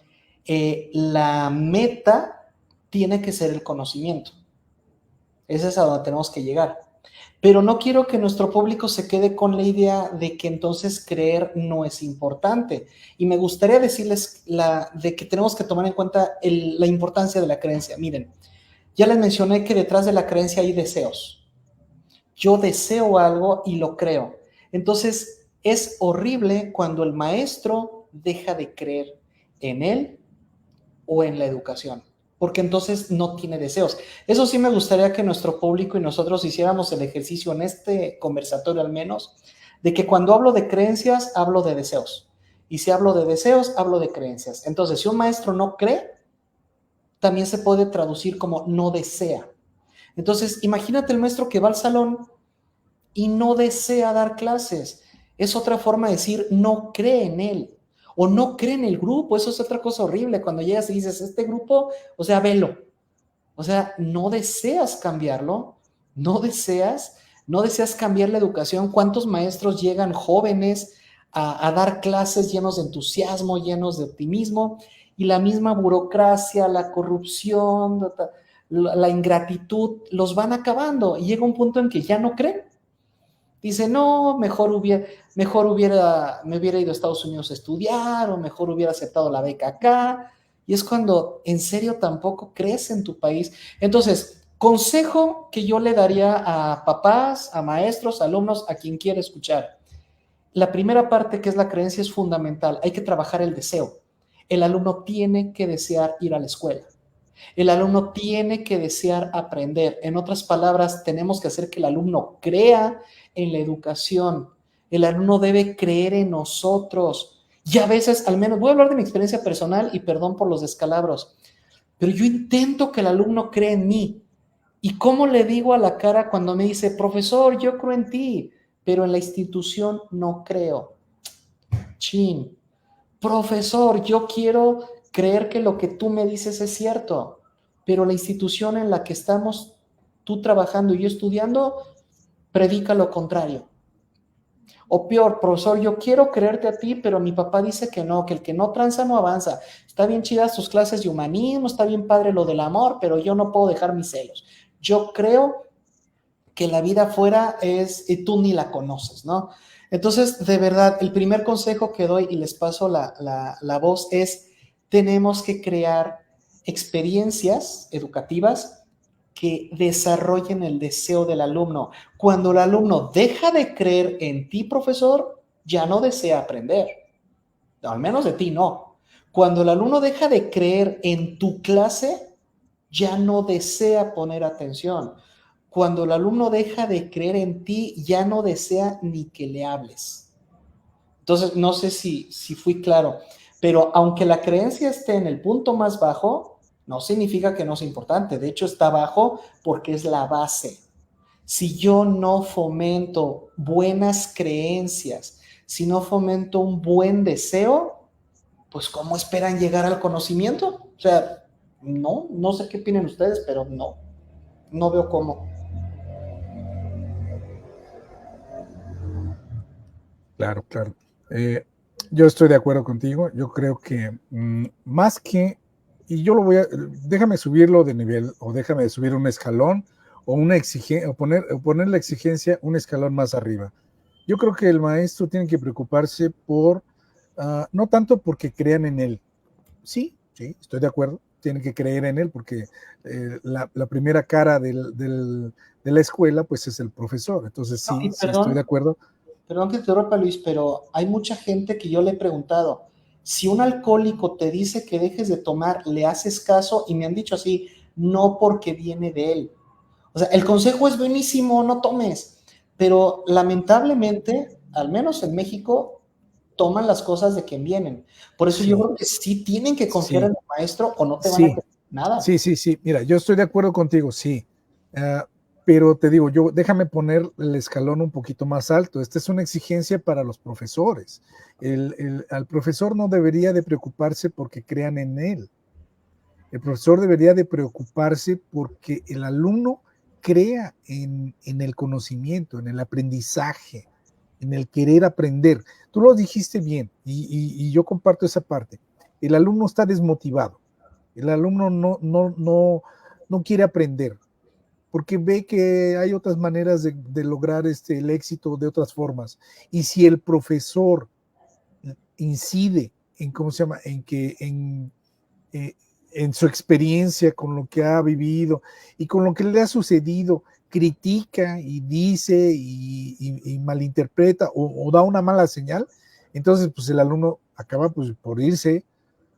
la meta tiene que ser el conocimiento. Ese es a donde tenemos que llegar. Pero no quiero que nuestro público se quede con la idea de que entonces creer no es importante. Y me gustaría decirles de que tenemos que tomar en cuenta la importancia de la creencia. Miren, ya les mencioné que detrás de la creencia hay deseos. Yo deseo algo y lo creo. Entonces, es horrible cuando el maestro deja de creer en él o en la educación, porque entonces no tiene deseos. Eso sí me gustaría que nuestro público y nosotros hiciéramos el ejercicio en este conversatorio al menos, de que cuando hablo de creencias, hablo de deseos. Y si hablo de deseos, hablo de creencias. Entonces, si un maestro no cree, también se puede traducir como no desea. Entonces, imagínate el maestro que va al salón y no desea dar clases. Es otra forma de decir no cree en él. O no cree en el grupo, eso es otra cosa horrible. Cuando llegas y dices, este grupo, o sea, velo. O sea, no deseas cambiarlo, no deseas cambiar la educación. ¿Cuántos maestros llegan jóvenes a dar clases llenos de entusiasmo, llenos de optimismo? Y la misma burocracia, la corrupción, la ingratitud, los van acabando. Y llega un punto en que ya no creen. Dice, no, me hubiera ido a Estados Unidos a estudiar, o mejor hubiera aceptado la beca acá. Y es cuando en serio tampoco crees en tu país. Entonces, consejo que yo le daría a papás, a maestros, alumnos, a quien quiera escuchar. La primera parte, que es la creencia, es fundamental. Hay que trabajar el deseo. El alumno tiene que desear ir a la escuela. El alumno tiene que desear aprender. En otras palabras, tenemos que hacer que el alumno crea en la educación. El alumno debe creer en nosotros. Y a veces, al menos, voy a hablar de mi experiencia personal y perdón por los descalabros, pero yo intento que el alumno crea en mí. ¿Y cómo le digo a la cara cuando me dice, profesor, yo creo en ti, pero en la institución no creo? Chin. Profesor, yo quiero creer que lo que tú me dices es cierto, pero la institución en la que estamos, tú trabajando y yo estudiando, predica lo contrario. O peor, profesor, yo quiero creerte a ti, pero mi papá dice que no, que el que no tranza no avanza. Está bien chidas tus clases de humanismo, está bien padre lo del amor, pero yo no puedo dejar mis celos. Yo creo que la vida afuera y tú ni la conoces, ¿no? Entonces, de verdad, el primer consejo que doy, y les paso la voz, es: tenemos que crear experiencias educativas que desarrollen el deseo del alumno. Cuando el alumno deja de creer en ti, profesor, ya no desea aprender. Al menos de ti, no. Cuando el alumno deja de creer en tu clase, ya no desea poner atención. Cuando el alumno deja de creer en ti, ya no desea ni que le hables. Entonces, no sé si fui claro, pero aunque la creencia esté en el punto más bajo, no significa que no sea importante. De hecho, está bajo porque es la base. Si yo no fomento buenas creencias, si no fomento un buen deseo, pues ¿cómo esperan llegar al conocimiento? O sea, no sé qué opinan ustedes, pero no veo cómo. Claro, claro. Yo estoy de acuerdo contigo. Yo creo que más que, y yo déjame subirlo de nivel, o déjame subir un escalón, o una exigencia, o poner la exigencia un escalón más arriba. Yo creo que el maestro tiene que preocuparse por, no tanto porque crean en él. Sí, estoy de acuerdo. Tienen que creer en él porque la primera cara de la escuela, pues, es el profesor. Entonces, sí, No, sí estoy de acuerdo. Perdón que te interrumpa, Luis, pero hay mucha gente que yo le he preguntado, si un alcohólico te dice que dejes de tomar, ¿le haces caso? Y me han dicho así, no, porque viene de él. O sea, el consejo es buenísimo, no tomes, pero lamentablemente, al menos en México, toman las cosas de quien vienen. Por eso yo creo que sí tienen que confiar en el maestro o no te van a creer nada. Sí. Mira, yo estoy de acuerdo contigo, sí. Pero te digo, déjame poner el escalón un poquito más alto. Esta es una exigencia para los profesores. Al profesor no debería de preocuparse porque crean en él. El profesor debería de preocuparse porque el alumno crea en el conocimiento, en el aprendizaje. en el querer aprender. Tú lo dijiste bien y yo comparto esa parte. El alumno está desmotivado, el alumno no quiere aprender, porque ve que hay otras maneras de lograr el éxito de otras formas. Y si el profesor incide en, ¿cómo se llama?, en su experiencia con lo que ha vivido y con lo que le ha sucedido, critica y dice y malinterpreta o da una mala señal, entonces pues el alumno acaba pues por irse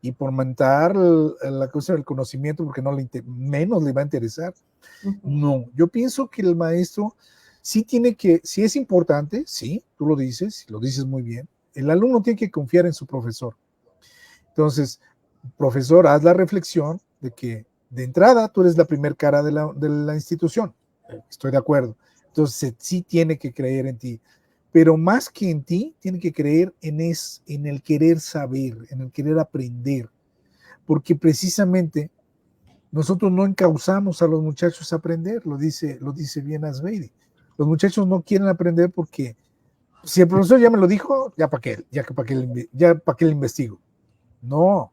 y por mentar la cosa del conocimiento porque menos le va a interesar. No, yo pienso que el maestro sí sí es importante, sí, tú lo dices muy bien, el alumno tiene que confiar en su profesor. Entonces, profesor, haz la reflexión de que de entrada tú eres la primer cara de la institución. Estoy de acuerdo. Entonces, sí tiene que creer en ti. Pero más que en ti, tiene que creer en el querer saber, en el querer aprender. Porque precisamente nosotros no encauzamos a los muchachos a aprender, lo dice bien Asbeidi. Los muchachos no quieren aprender porque si el profesor ya me lo dijo, ya para qué le investigo. No,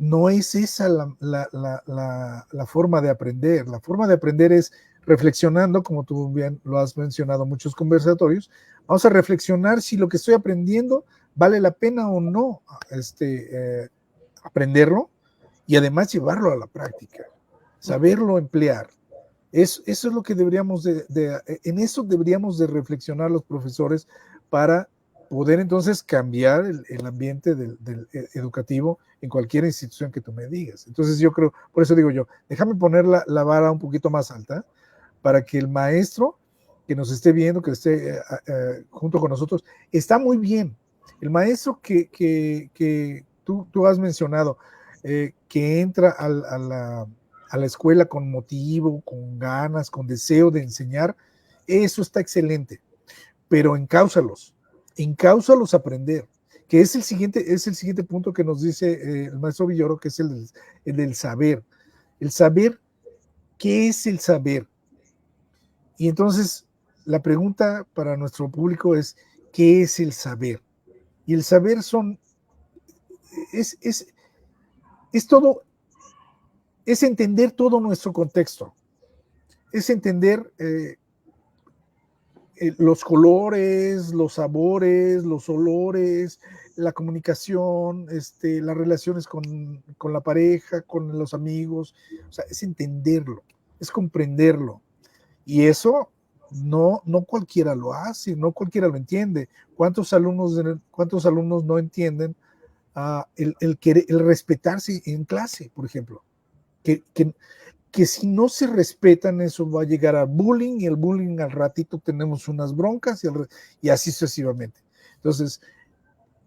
no es esa la forma de aprender. La forma de aprender es reflexionando, como tú bien lo has mencionado en muchos conversatorios. Vamos a reflexionar si lo que estoy aprendiendo vale la pena o no aprenderlo y además llevarlo a la práctica, saberlo emplear. Eso es lo que en eso deberíamos de reflexionar los profesores para poder entonces cambiar el ambiente del educativo en cualquier institución que tú me digas. Entonces yo creo, por eso digo yo, déjame poner la vara un poquito más alta para que el maestro que nos esté viendo, que esté junto con nosotros, está muy bien. El maestro que tú has mencionado, que entra a la escuela con motivo, con ganas, con deseo de enseñar, eso está excelente, pero encáusalos a aprender, que es el siguiente punto que nos dice el maestro Villoro, que es el del saber. El saber, ¿qué es el saber? Y entonces la pregunta para nuestro público es, ¿qué es el saber? Y el saber es todo, es entender todo nuestro contexto, es entender los colores, los sabores, los olores, la comunicación, las relaciones con la pareja, con los amigos, o sea, es entenderlo, es comprenderlo. Y eso no cualquiera lo hace, no cualquiera lo entiende. ¿Cuántos alumnos no entienden el respetarse en clase, por ejemplo? Que si no se respetan, eso va a llegar al bullying, y el bullying al ratito tenemos unas broncas y así sucesivamente. Entonces,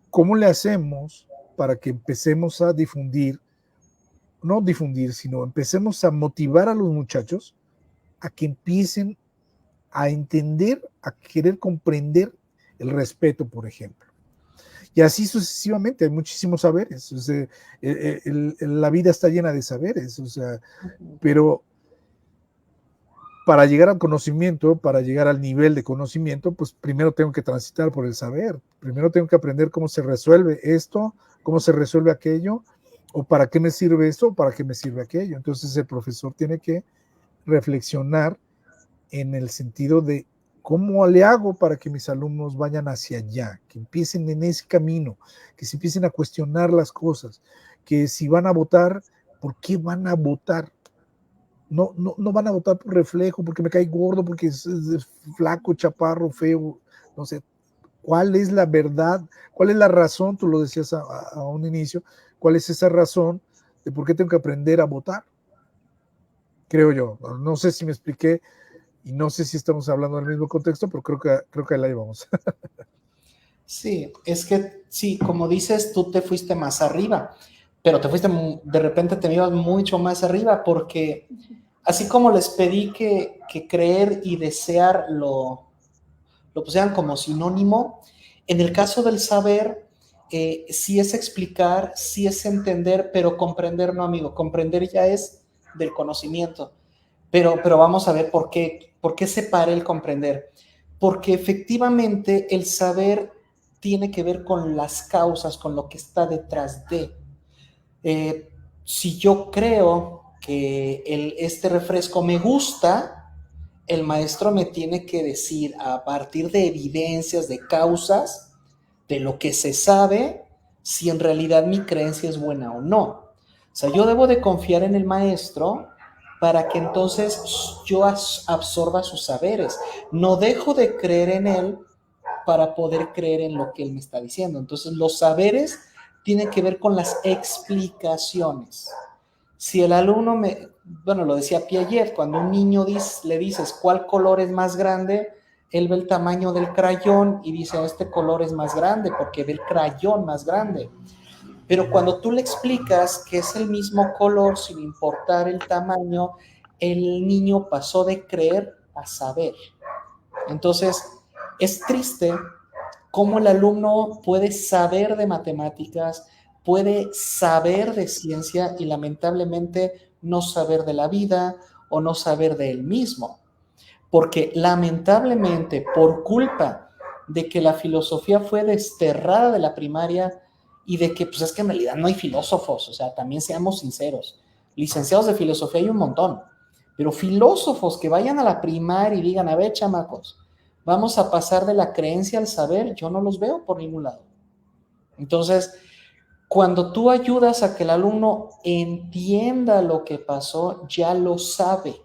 ¿cómo le hacemos para que empecemos a sino empecemos a motivar a los muchachos a que empiecen a entender, a querer comprender el respeto, por ejemplo? Y así sucesivamente, hay muchísimos saberes. O sea, la vida está llena de saberes, o sea, pero para llegar al conocimiento, para llegar al nivel de conocimiento, pues primero tengo que transitar por el saber. Primero tengo que aprender cómo se resuelve esto, cómo se resuelve aquello, o para qué me sirve esto, o para qué me sirve aquello. Entonces el profesor tiene que reflexionar en el sentido de cómo le hago para que mis alumnos vayan hacia allá, que empiecen en ese camino, que se empiecen a cuestionar las cosas, que si van a votar, ¿por qué van a votar? No van a votar por reflejo, porque me cae gordo, porque es flaco, chaparro, feo, no sé. ¿Cuál es la verdad? ¿Cuál es la razón? Tú lo decías a un inicio. ¿Cuál es esa razón de por qué tengo que aprender a votar? Creo yo. No sé si me expliqué y no sé si estamos hablando del mismo contexto, pero creo que ahí la llevamos. Sí, es que sí, como dices, tú te fuiste más arriba, pero de repente te ibas mucho más arriba, porque así como les pedí que creer y desear lo pusieran como sinónimo, en el caso del saber, sí es explicar, sí es entender, pero comprender no, amigo, comprender ya es del conocimiento, pero vamos a ver por qué separé el comprender. porque efectivamente el saber tiene que ver con las causas, con lo que está detrás de. Si yo creo que este refresco me gusta, el maestro me tiene que decir a partir de evidencias, de causas, de lo que se sabe, si en realidad mi creencia es buena o no. O sea, yo debo de confiar en el maestro para que entonces yo absorba sus saberes. No dejo de creer en él para poder creer en lo que él me está diciendo. Entonces, los saberes tienen que ver con las explicaciones. Si el alumno bueno, lo decía Piaget, cuando a un niño le dices cuál color es más grande, él ve el tamaño del crayón y dice, este color es más grande porque ve el crayón más grande. Pero cuando tú le explicas que es el mismo color sin importar el tamaño, el niño pasó de creer a saber. Entonces, es triste cómo el alumno puede saber de matemáticas, puede saber de ciencia y lamentablemente no saber de la vida o no saber de él mismo. Porque lamentablemente, por culpa de que la filosofía fue desterrada de la primaria y de que, pues es que en realidad no hay filósofos, o sea, también seamos sinceros, licenciados de filosofía hay un montón, pero filósofos que vayan a la primaria y digan, a ver, chamacos, vamos a pasar de la creencia al saber, yo no los veo por ningún lado. Entonces, cuando tú ayudas a que el alumno entienda lo que pasó, ya lo sabe.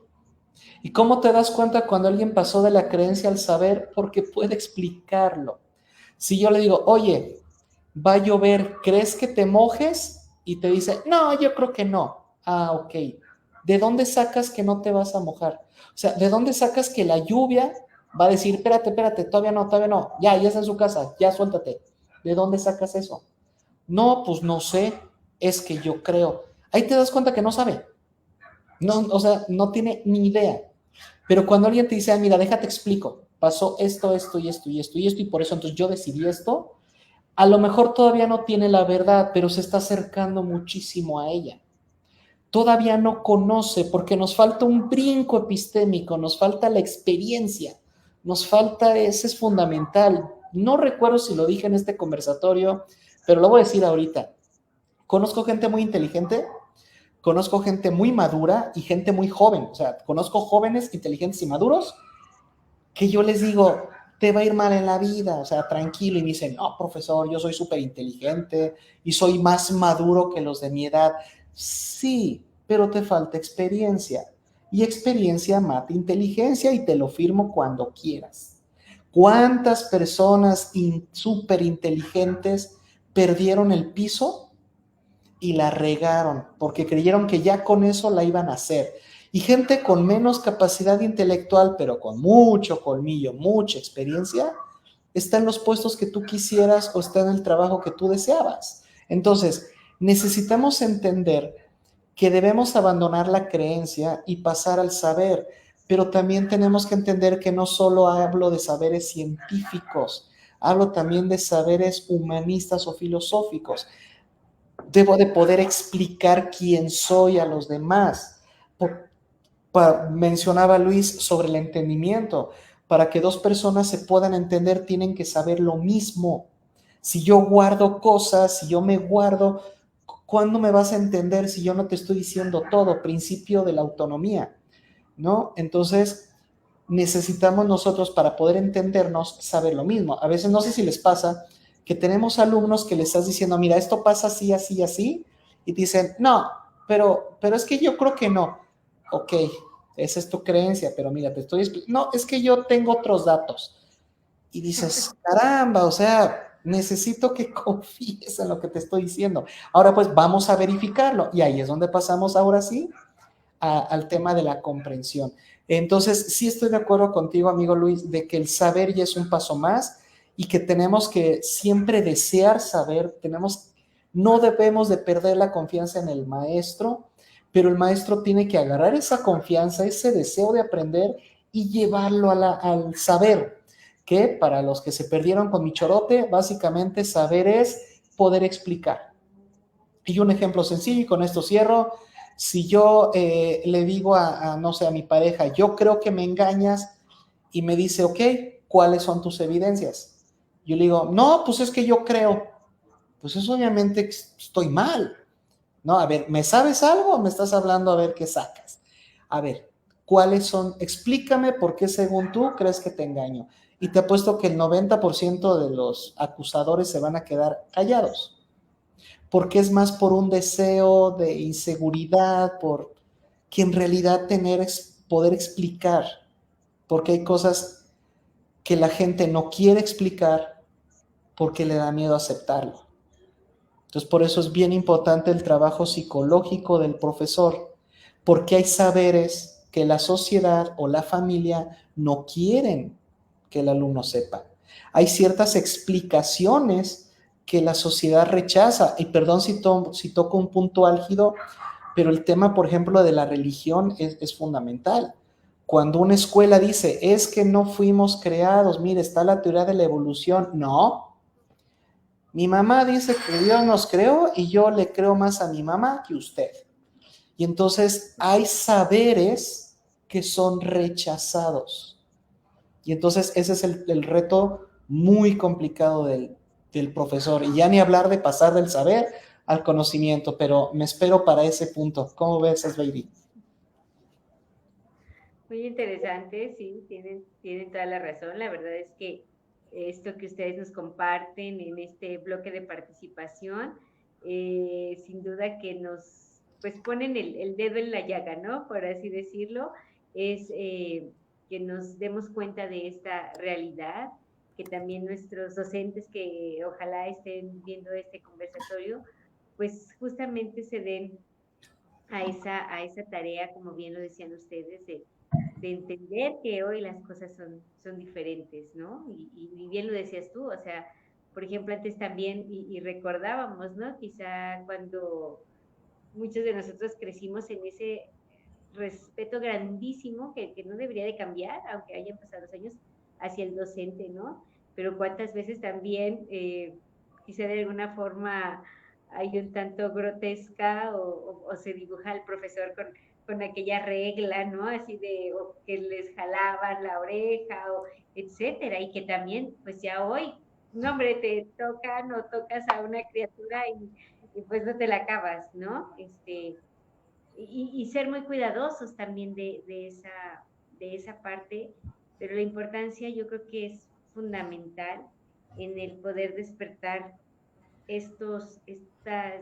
¿Y cómo te das cuenta cuando alguien pasó de la creencia al saber? Porque puede explicarlo. Si yo le digo, oye, va a llover, ¿crees que te mojes? Y te dice, no, yo creo que no. Ah, ok. ¿De dónde sacas que no te vas a mojar? O sea, ¿de dónde sacas que la lluvia va a decir, espérate, todavía no, ya está en su casa, ya suéltate? ¿De dónde sacas eso? No, pues no sé, es que yo creo. Ahí te das cuenta que no sabe. No, o sea, no tiene ni idea. Pero cuando alguien te dice, mira, déjate explico, pasó esto, y por eso entonces yo decidí esto, a lo mejor todavía no tiene la verdad, pero se está acercando muchísimo a ella. Todavía no conoce porque nos falta un brinco epistémico, nos falta la experiencia, nos falta, ese es fundamental. No recuerdo si lo dije en este conversatorio, pero lo voy a decir ahorita. Conozco gente muy inteligente, conozco gente muy madura y gente muy joven. O sea, conozco jóvenes inteligentes y maduros que yo les digo, te va a ir mal en la vida, o sea, tranquilo. Y me dicen, no, profesor, yo soy súper inteligente y soy más maduro que los de mi edad. Sí, pero te falta experiencia. Y experiencia mata inteligencia y te lo firmo cuando quieras. ¿Cuántas personas súper inteligentes perdieron el piso y la regaron porque creyeron que ya con eso la iban a hacer? Y gente con menos capacidad intelectual, pero con mucho colmillo, mucha experiencia, está en los puestos que tú quisieras o está en el trabajo que tú deseabas. Entonces, necesitamos entender que debemos abandonar la creencia y pasar al saber, pero también tenemos que entender que no solo hablo de saberes científicos, hablo también de saberes humanistas o filosóficos. Debo de poder explicar quién soy a los demás. Mencionaba Luis sobre el entendimiento. Para que dos personas se puedan entender, tienen que saber lo mismo. Si yo guardo cosas, si yo me guardo, ¿cuándo me vas a entender si yo no te estoy diciendo todo? Principio de la autonomía, ¿no? Entonces, necesitamos nosotros, para poder entendernos, saber lo mismo. A veces, no sé si les pasa, que tenemos alumnos que les estás diciendo, mira, esto pasa así, así, así, y te dicen, no, pero es que yo creo que no. Ok, esa es tu creencia, pero mira, te estoy explicando, no, es que yo tengo otros datos. Y dices, caramba, o sea, necesito que confíes en lo que te estoy diciendo. Ahora pues vamos a verificarlo. Y ahí es donde pasamos ahora sí al tema de la comprensión. Entonces, sí estoy de acuerdo contigo, amigo Luis, de que el saber ya es un paso más y que tenemos que siempre desear saber, no debemos de perder la confianza en el maestro, pero el maestro tiene que agarrar esa confianza, ese deseo de aprender y llevarlo al saber, que para los que se perdieron con mi chorote, básicamente saber es poder explicar. Y un ejemplo sencillo, y con esto cierro. Si yo le digo no sé, a mi pareja, yo creo que me engañas, y me dice, ok, ¿cuáles son tus evidencias? Yo le digo, no, pues es que yo creo. Pues eso obviamente estoy mal. No, a ver, ¿me sabes algo o me estás hablando a ver qué sacas? A ver, ¿cuáles son? Explícame por qué según tú crees que te engaño. Y te apuesto que el 90% de los acusadores se van a quedar callados. Porque es más por un deseo de inseguridad, por que en realidad poder explicar. Porque hay cosas que la gente no quiere explicar porque le da miedo aceptarlo. Entonces, por eso es bien importante el trabajo psicológico del profesor, porque hay saberes que la sociedad o la familia no quieren que el alumno sepa. Hay ciertas explicaciones que la sociedad rechaza, y perdón si toco un punto álgido, pero el tema, por ejemplo, de la religión es fundamental. Cuando una escuela dice, es que no fuimos creados, mire, está la teoría de la evolución, no. Mi mamá dice que Dios nos creó y yo le creo más a mi mamá que a usted. Y entonces hay saberes que son rechazados. Y entonces ese es el reto muy complicado del profesor. Y ya ni hablar de pasar del saber al conocimiento, pero me espero para ese punto. ¿Cómo ves, Baby? Muy interesante, sí, tienen toda la razón. La verdad es que esto que ustedes nos comparten en este bloque de participación, sin duda que nos, pues ponen el dedo en la llaga, ¿no? Por así decirlo, es que nos demos cuenta de esta realidad, que también nuestros docentes que ojalá estén viendo este conversatorio, pues justamente se den a esa tarea, como bien lo decían ustedes, de entender que hoy las cosas son diferentes, ¿no? Y bien lo decías tú, o sea, por ejemplo, antes también, y recordábamos, ¿no? Quizá cuando muchos de nosotros crecimos en ese respeto grandísimo que no debería de cambiar, aunque hayan pasado los años, hacia el docente, ¿no? Pero cuántas veces también, quizá de alguna forma hay un tanto grotesca o se dibuja al profesor con aquella regla, ¿no? Así de o que les jalaban la oreja, o etcétera, y que también, pues ya hoy, no, hombre, te tocan o tocas a una criatura y pues no te la acabas, ¿no? Y ser muy cuidadosos también de esa parte, pero la importancia yo creo que es fundamental en el poder despertar esta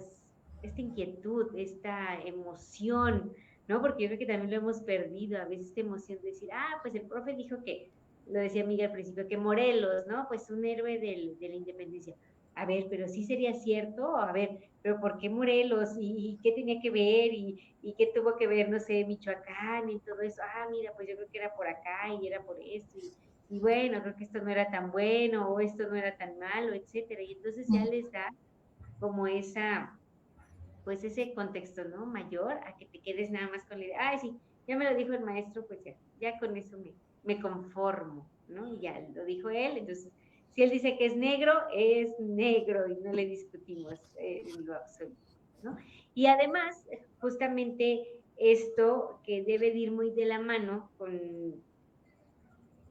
inquietud, esta emoción, ¿no? Porque yo creo que también lo hemos perdido, a veces esta emoción de decir, pues el profe dijo que, lo decía Miguel al principio, que Morelos, ¿no? Pues un héroe de la independencia. A ver, pero sí sería cierto, a ver, pero ¿por qué Morelos? ¿Y qué tenía que ver? ¿Y qué tuvo que ver, no sé, Michoacán y todo eso? Mira, pues yo creo que era por acá y era por esto. Y bueno, creo que esto no era tan bueno o esto no era tan malo, etcétera. Y entonces ya les da como pues ese contexto, ¿no? Mayor a que te quedes nada más con la idea, sí, ya me lo dijo el maestro, pues ya con eso me conformo, ¿no? Y ya lo dijo él, entonces, si él dice que es negro y no le discutimos en lo absoluto, ¿no? Y además, justamente esto que debe de ir muy de la mano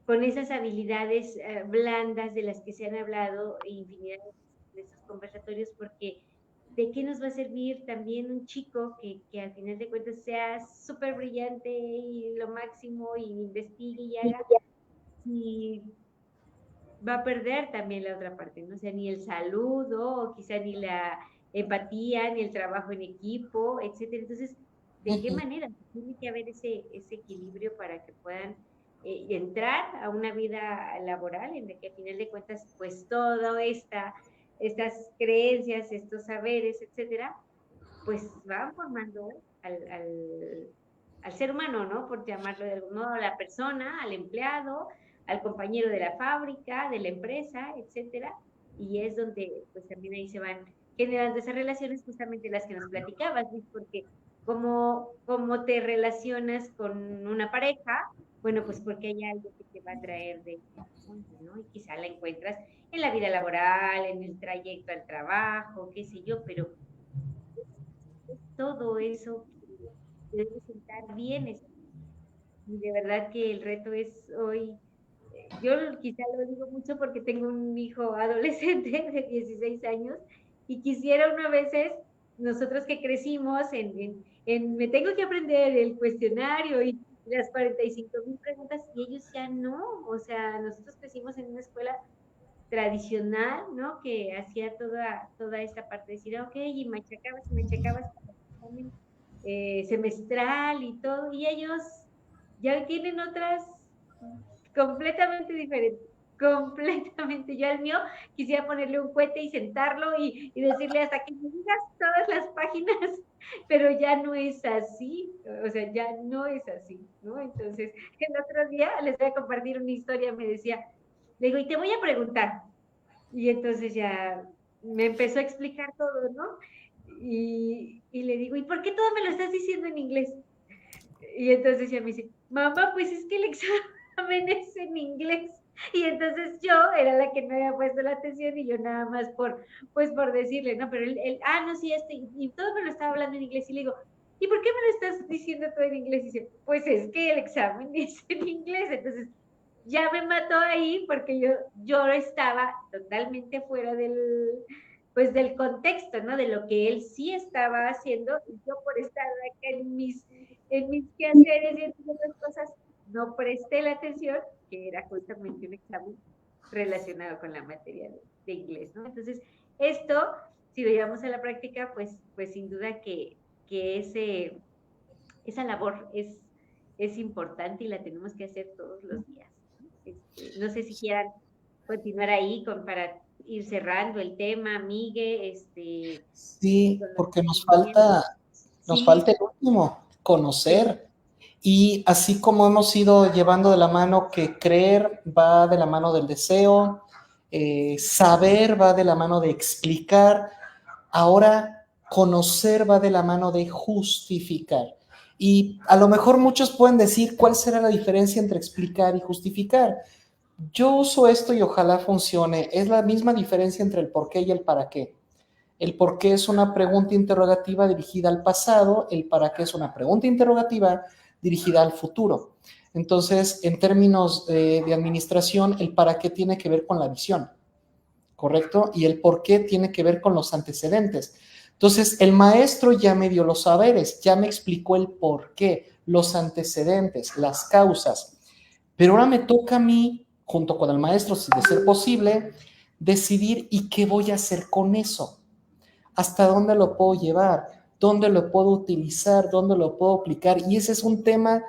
con esas habilidades blandas de las que se han hablado infinidad de estos conversatorios, porque ¿de qué nos va a servir también un chico que al final de cuentas sea súper brillante y lo máximo y investigue y haga, y va a perder también la otra parte, ¿no? O sea, ni el saludo, o quizá ni la empatía, ni el trabajo en equipo, etcétera. Entonces, ¿de qué manera? Tiene que haber ese equilibrio para que puedan entrar a una vida laboral en la que al final de cuentas, pues toda estas creencias, estos saberes, etcétera, pues van formando al ser humano, ¿no? Por llamarlo de algún modo, a la persona, al empleado, al compañero de la fábrica, de la empresa, etcétera. Y es donde, pues también ahí se van generando esas relaciones, justamente las que nos platicabas, ¿sí? Porque como te relacionas con una pareja, bueno, pues porque hay algo que te va a traer de horizonte, ¿no? Y quizá la encuentras en la vida laboral, en el trayecto al trabajo, qué sé yo, pero todo eso debe sentar bien. Y de verdad que el reto es hoy yo quizá lo digo mucho porque tengo un hijo adolescente de 16 años y quisiera una veces, nosotros que crecimos me tengo que aprender el cuestionario y las 45,000 preguntas y ellos ya no, o sea, nosotros crecimos en una escuela tradicional, ¿no? Que hacía toda esta parte de decir, ok, y machacabas para el examen semestral y todo, y ellos ya tienen otras completamente diferentes, completamente. Yo al mío quisiera ponerle un cohete y sentarlo y decirle hasta que me digas todas las páginas, pero ya no es así, o sea, ya no es así, ¿no? Entonces, el otro día les voy a compartir una historia, me decía, le digo, y te voy a preguntar, y entonces ya me empezó a explicar todo, ¿no? Y le digo, ¿y por qué todo me lo estás diciendo en inglés? Y entonces ya me dice, mamá, pues es que el examen es en inglés. Y entonces yo era la que no había puesto la atención y yo nada más pues por decirle, ¿no? Pero no, sí, y todo me lo estaba hablando en inglés y le digo, ¿y por qué me lo estás diciendo todo en inglés? Y dice, pues es que el examen es en inglés. Entonces ya me mató ahí porque yo estaba totalmente fuera pues del contexto, ¿no? De lo que él sí estaba haciendo y yo por estar acá en mis quehaceres y en otras cosas, no presté la atención, que era justamente un examen relacionado con la materia de inglés, ¿no? Entonces, esto, si lo llevamos a la práctica, pues sin duda que esa labor es importante y la tenemos que hacer todos los días. No sé si quieran continuar ahí para ir cerrando el tema, Migue, Sí, con los porque emprendimientos. nos Sí, falta el último, sí, conocer. Y así como hemos ido llevando de la mano que creer va de la mano del deseo, saber va de la mano de explicar, ahora conocer va de la mano de justificar. Y a lo mejor muchos pueden decir cuál será la diferencia entre explicar y justificar. Yo uso esto y ojalá funcione. Es la misma diferencia entre el por qué y el para qué. El por qué es una pregunta interrogativa dirigida al pasado, el para qué es una pregunta interrogativa dirigida al futuro. Entonces, en términos de administración, el para qué tiene que ver con la visión, ¿correcto? Y el por qué tiene que ver con los antecedentes. Entonces, el maestro ya me dio los saberes, ya me explicó el por qué, los antecedentes, las causas. Pero ahora me toca a mí, junto con el maestro, si de ser posible, decidir y qué voy a hacer con eso. ¿Hasta dónde lo puedo llevar? ¿Dónde lo puedo utilizar? ¿Dónde lo puedo aplicar? Y ese es un tema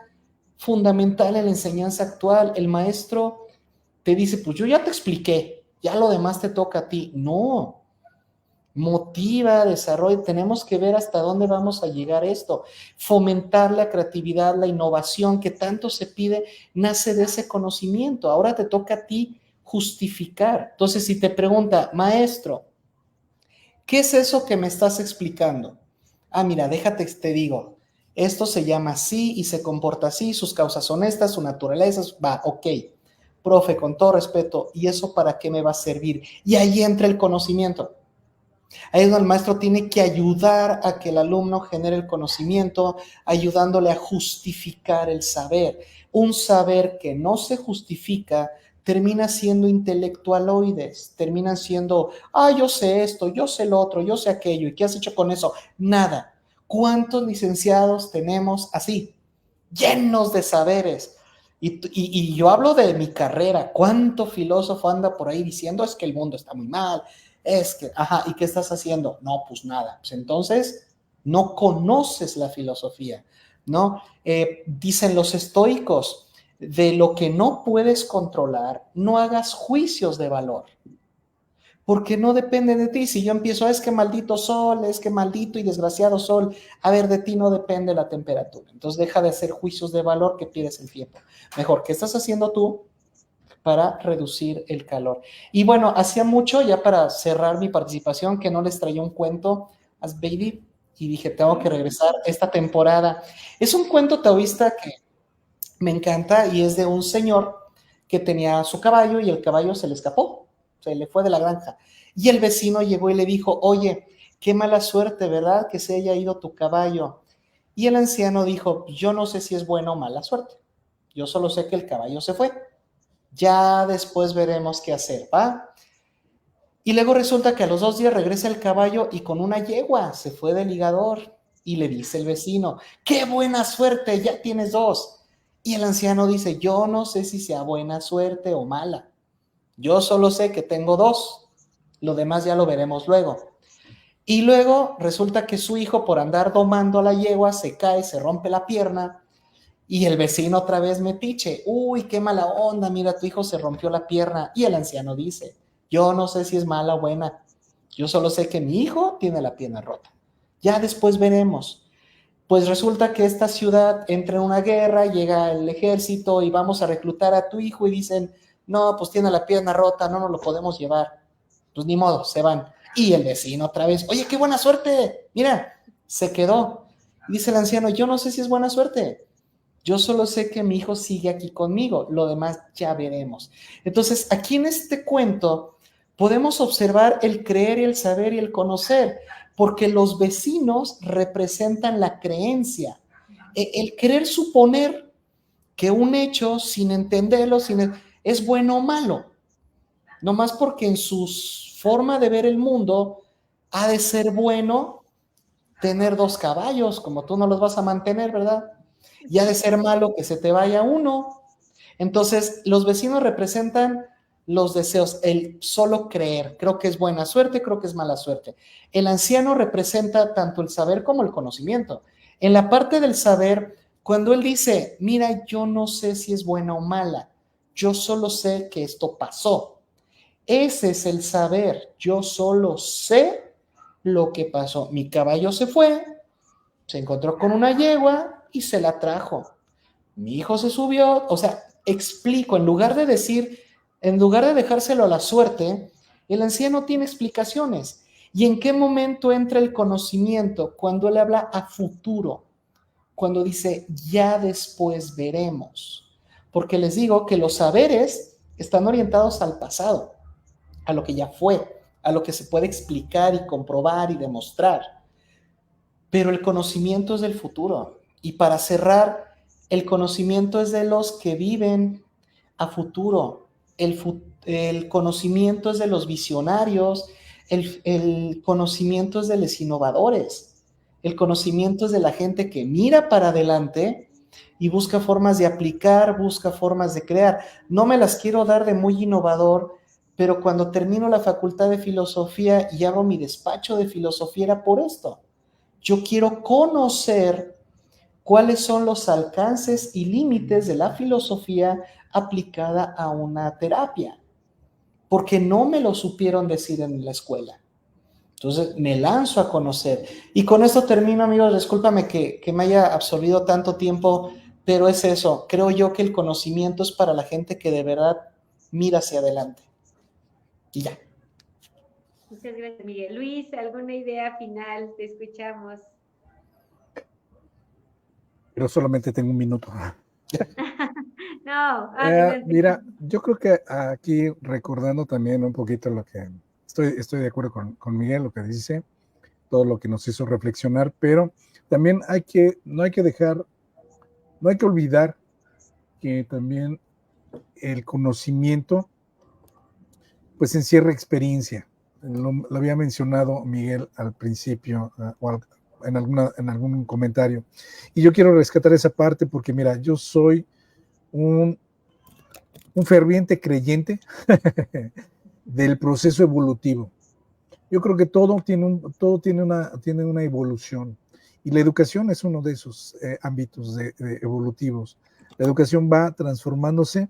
fundamental en la enseñanza actual. El maestro te dice, pues yo ya te expliqué, ya lo demás te toca a ti. No, motiva, desarrolla, tenemos que ver hasta dónde vamos a llegar esto. Fomentar la creatividad, la innovación que tanto se pide, nace de ese conocimiento. Ahora te toca a ti justificar. Entonces, si te pregunta, maestro, ¿qué es eso que me estás explicando? Ah, mira, déjate, te digo, esto se llama así y se comporta así, sus causas son estas, su naturaleza, va, ok. Profe, con todo respeto, ¿y eso para qué me va a servir? Y ahí entra el conocimiento. Ahí es donde el maestro tiene que ayudar a que el alumno genere el conocimiento, ayudándole a justificar el saber. Un saber que no se justifica termina siendo intelectualoides, terminan siendo, yo sé esto, yo sé lo otro, yo sé aquello, ¿y qué has hecho con eso? Nada. ¿Cuántos licenciados tenemos así? Llenos de saberes. Y yo hablo de mi carrera. ¿Cuánto filósofo anda por ahí diciendo es que el mundo está muy mal? Es que, ¿y qué estás haciendo? No, pues nada. Pues entonces no conoces la filosofía, ¿no? Dicen los estoicos, de lo que no puedes controlar, no hagas juicios de valor, porque no depende de ti. Si yo empiezo, es que maldito sol, es que maldito y desgraciado sol, a ver, de ti no depende la temperatura. Entonces deja de hacer juicios de valor que pierdes el tiempo. Mejor, ¿qué estás haciendo tú para reducir el calor? Y bueno, hacía mucho, ya para cerrar mi participación, que no les traía un cuento, As Baby, y dije, tengo que regresar esta temporada. Es un cuento taoísta que me encanta y es de un señor que tenía su caballo y el caballo se le escapó, se le fue de la granja. Y el vecino llegó y le dijo, oye, qué mala suerte, ¿verdad? Que se haya ido tu caballo. Y el anciano dijo, yo no sé si es buena o mala suerte. Yo solo sé que el caballo se fue. Ya después veremos qué hacer, ¿va? Y luego resulta que a los 2 días regresa el caballo y con una yegua se fue de ligador. Y le dice el vecino, ¡qué buena suerte! Ya tienes 2. Y el anciano dice, yo no sé si sea buena suerte o mala. Yo solo sé que tengo 2. Lo demás ya lo veremos luego. Y luego resulta que su hijo, por andar domando a la yegua, se cae, se rompe la pierna. Y el vecino otra vez me piche, uy, qué mala onda, mira, tu hijo se rompió la pierna. Y el anciano dice, yo no sé si es mala o buena, yo solo sé que mi hijo tiene la pierna rota. Ya después veremos. Pues resulta que esta ciudad entra en una guerra, llega el ejército y vamos a reclutar a tu hijo y dicen, no, pues tiene la pierna rota, no nos lo podemos llevar. Pues ni modo, se van. Y el vecino otra vez, oye, qué buena suerte, mira, se quedó. Y dice el anciano, yo no sé si es buena suerte, yo solo sé que mi hijo sigue aquí conmigo, lo demás ya veremos. Entonces, aquí en este cuento podemos observar el creer y el saber y el conocer, porque los vecinos representan la creencia, el querer suponer que un hecho sin entenderlo es bueno o malo, nomás porque en su forma de ver el mundo ha de ser bueno tener 2 caballos, como tú no los vas a mantener, ¿verdad? Y ha de ser malo que se te vaya uno. Entonces, los vecinos representan los deseos, el solo creer. Creo que es buena suerte, creo que es mala suerte. El anciano representa tanto el saber como el conocimiento. En la parte del saber, cuando él dice, mira, yo no sé si es buena o mala, yo solo sé que esto pasó. Ese es el saber. Yo solo sé lo que pasó. Mi caballo se fue, se encontró con una yegua y se la trajo. Mi hijo se subió, o sea, explico, en lugar de decir, en lugar de dejárselo a la suerte, el anciano tiene explicaciones. ¿Y en qué momento entra el conocimiento? Cuando él habla a futuro, cuando dice, ya después veremos. Porque les digo que los saberes están orientados al pasado, a lo que ya fue, a lo que se puede explicar y comprobar y demostrar. Pero el conocimiento es del futuro. Y para cerrar, el conocimiento es de los que viven a futuro. El conocimiento es de los visionarios. El conocimiento es de los innovadores. El conocimiento es de la gente que mira para adelante y busca formas de aplicar, busca formas de crear. No me las quiero dar de muy innovador, pero cuando termino la facultad de filosofía y abro mi despacho de filosofía era por esto. Yo quiero conocer cuáles son los alcances y límites de la filosofía aplicada a una terapia, porque no me lo supieron decir en la escuela. Entonces me lanzo a conocer. Y con esto termino, amigos. Discúlpame que me haya absorbido tanto tiempo, pero es eso. Creo yo que el conocimiento es para la gente que de verdad mira hacia adelante. Y ya. Muchas gracias, Miguel. Luis, ¿alguna idea final? Te escuchamos. Pero solamente tengo un minuto. No, adelante. Mira, yo creo que aquí recordando también un poquito lo que estoy de acuerdo con Miguel, lo que dice, todo lo que nos hizo reflexionar, pero también no hay que olvidar que también el conocimiento pues encierra experiencia. Lo había mencionado Miguel al principio en algún comentario. Y yo quiero rescatar esa parte porque, mira, yo soy un ferviente creyente del proceso evolutivo. Yo creo que todo tiene una evolución. Y la educación es uno de esos ámbitos de evolutivos. La educación va transformándose,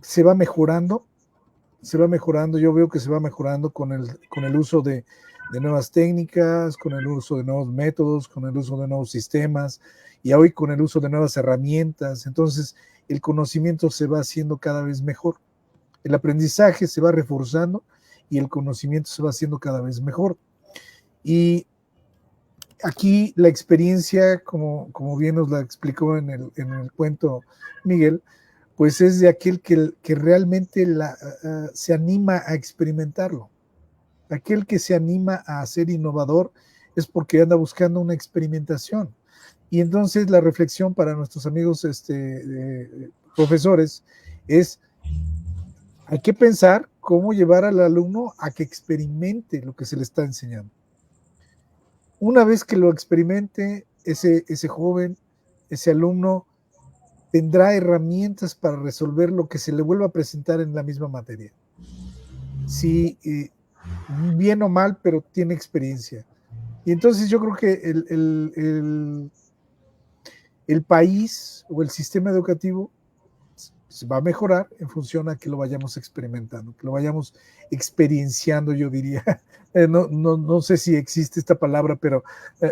se va mejorando, yo veo que se va mejorando con el uso de nuevas técnicas, con el uso de nuevos métodos, con el uso de nuevos sistemas y hoy con el uso de nuevas herramientas. Entonces, el conocimiento se va haciendo cada vez mejor. El aprendizaje se va reforzando y el conocimiento se va haciendo cada vez mejor. Y aquí la experiencia, como bien nos la explicó en el cuento Miguel, pues es de aquel que realmente se anima a experimentarlo. Aquel que se anima a ser innovador es porque anda buscando una experimentación. Y entonces la reflexión para nuestros amigos profesores, hay que pensar cómo llevar al alumno a que experimente lo que se le está enseñando. Una vez que lo experimente, ese joven, ese alumno, tendrá herramientas para resolver lo que se le vuelva a presentar en la misma materia. Sí, bien o mal, pero tiene experiencia. Y entonces yo creo que el país o el sistema educativo se va a mejorar en función a que lo vayamos experimentando, que lo vayamos experienciando, yo diría. No sé si existe esta palabra, pero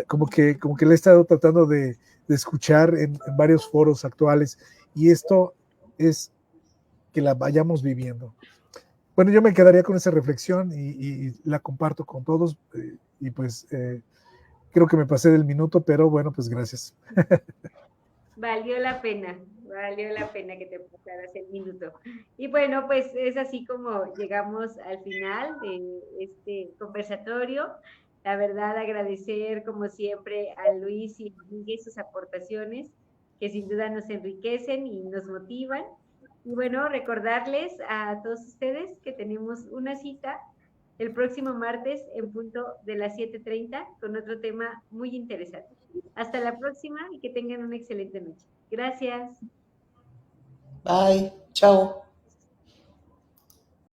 como que la he estado tratando de escuchar en varios foros actuales, y esto es que la vayamos viviendo. Bueno, yo me quedaría con esa reflexión y la comparto con todos, y pues creo que me pasé del minuto, pero bueno, pues gracias. Valió la pena que te pasaras el minuto. Y bueno, pues es así como llegamos al final de este conversatorio. La verdad, agradecer como siempre a Luis y a Miguel sus aportaciones, que sin duda nos enriquecen y nos motivan. Y bueno, recordarles a todos ustedes que tenemos una cita el próximo martes en punto de las 7:30 con otro tema muy interesante. Hasta la próxima y que tengan una excelente noche. Gracias. Bye, chao.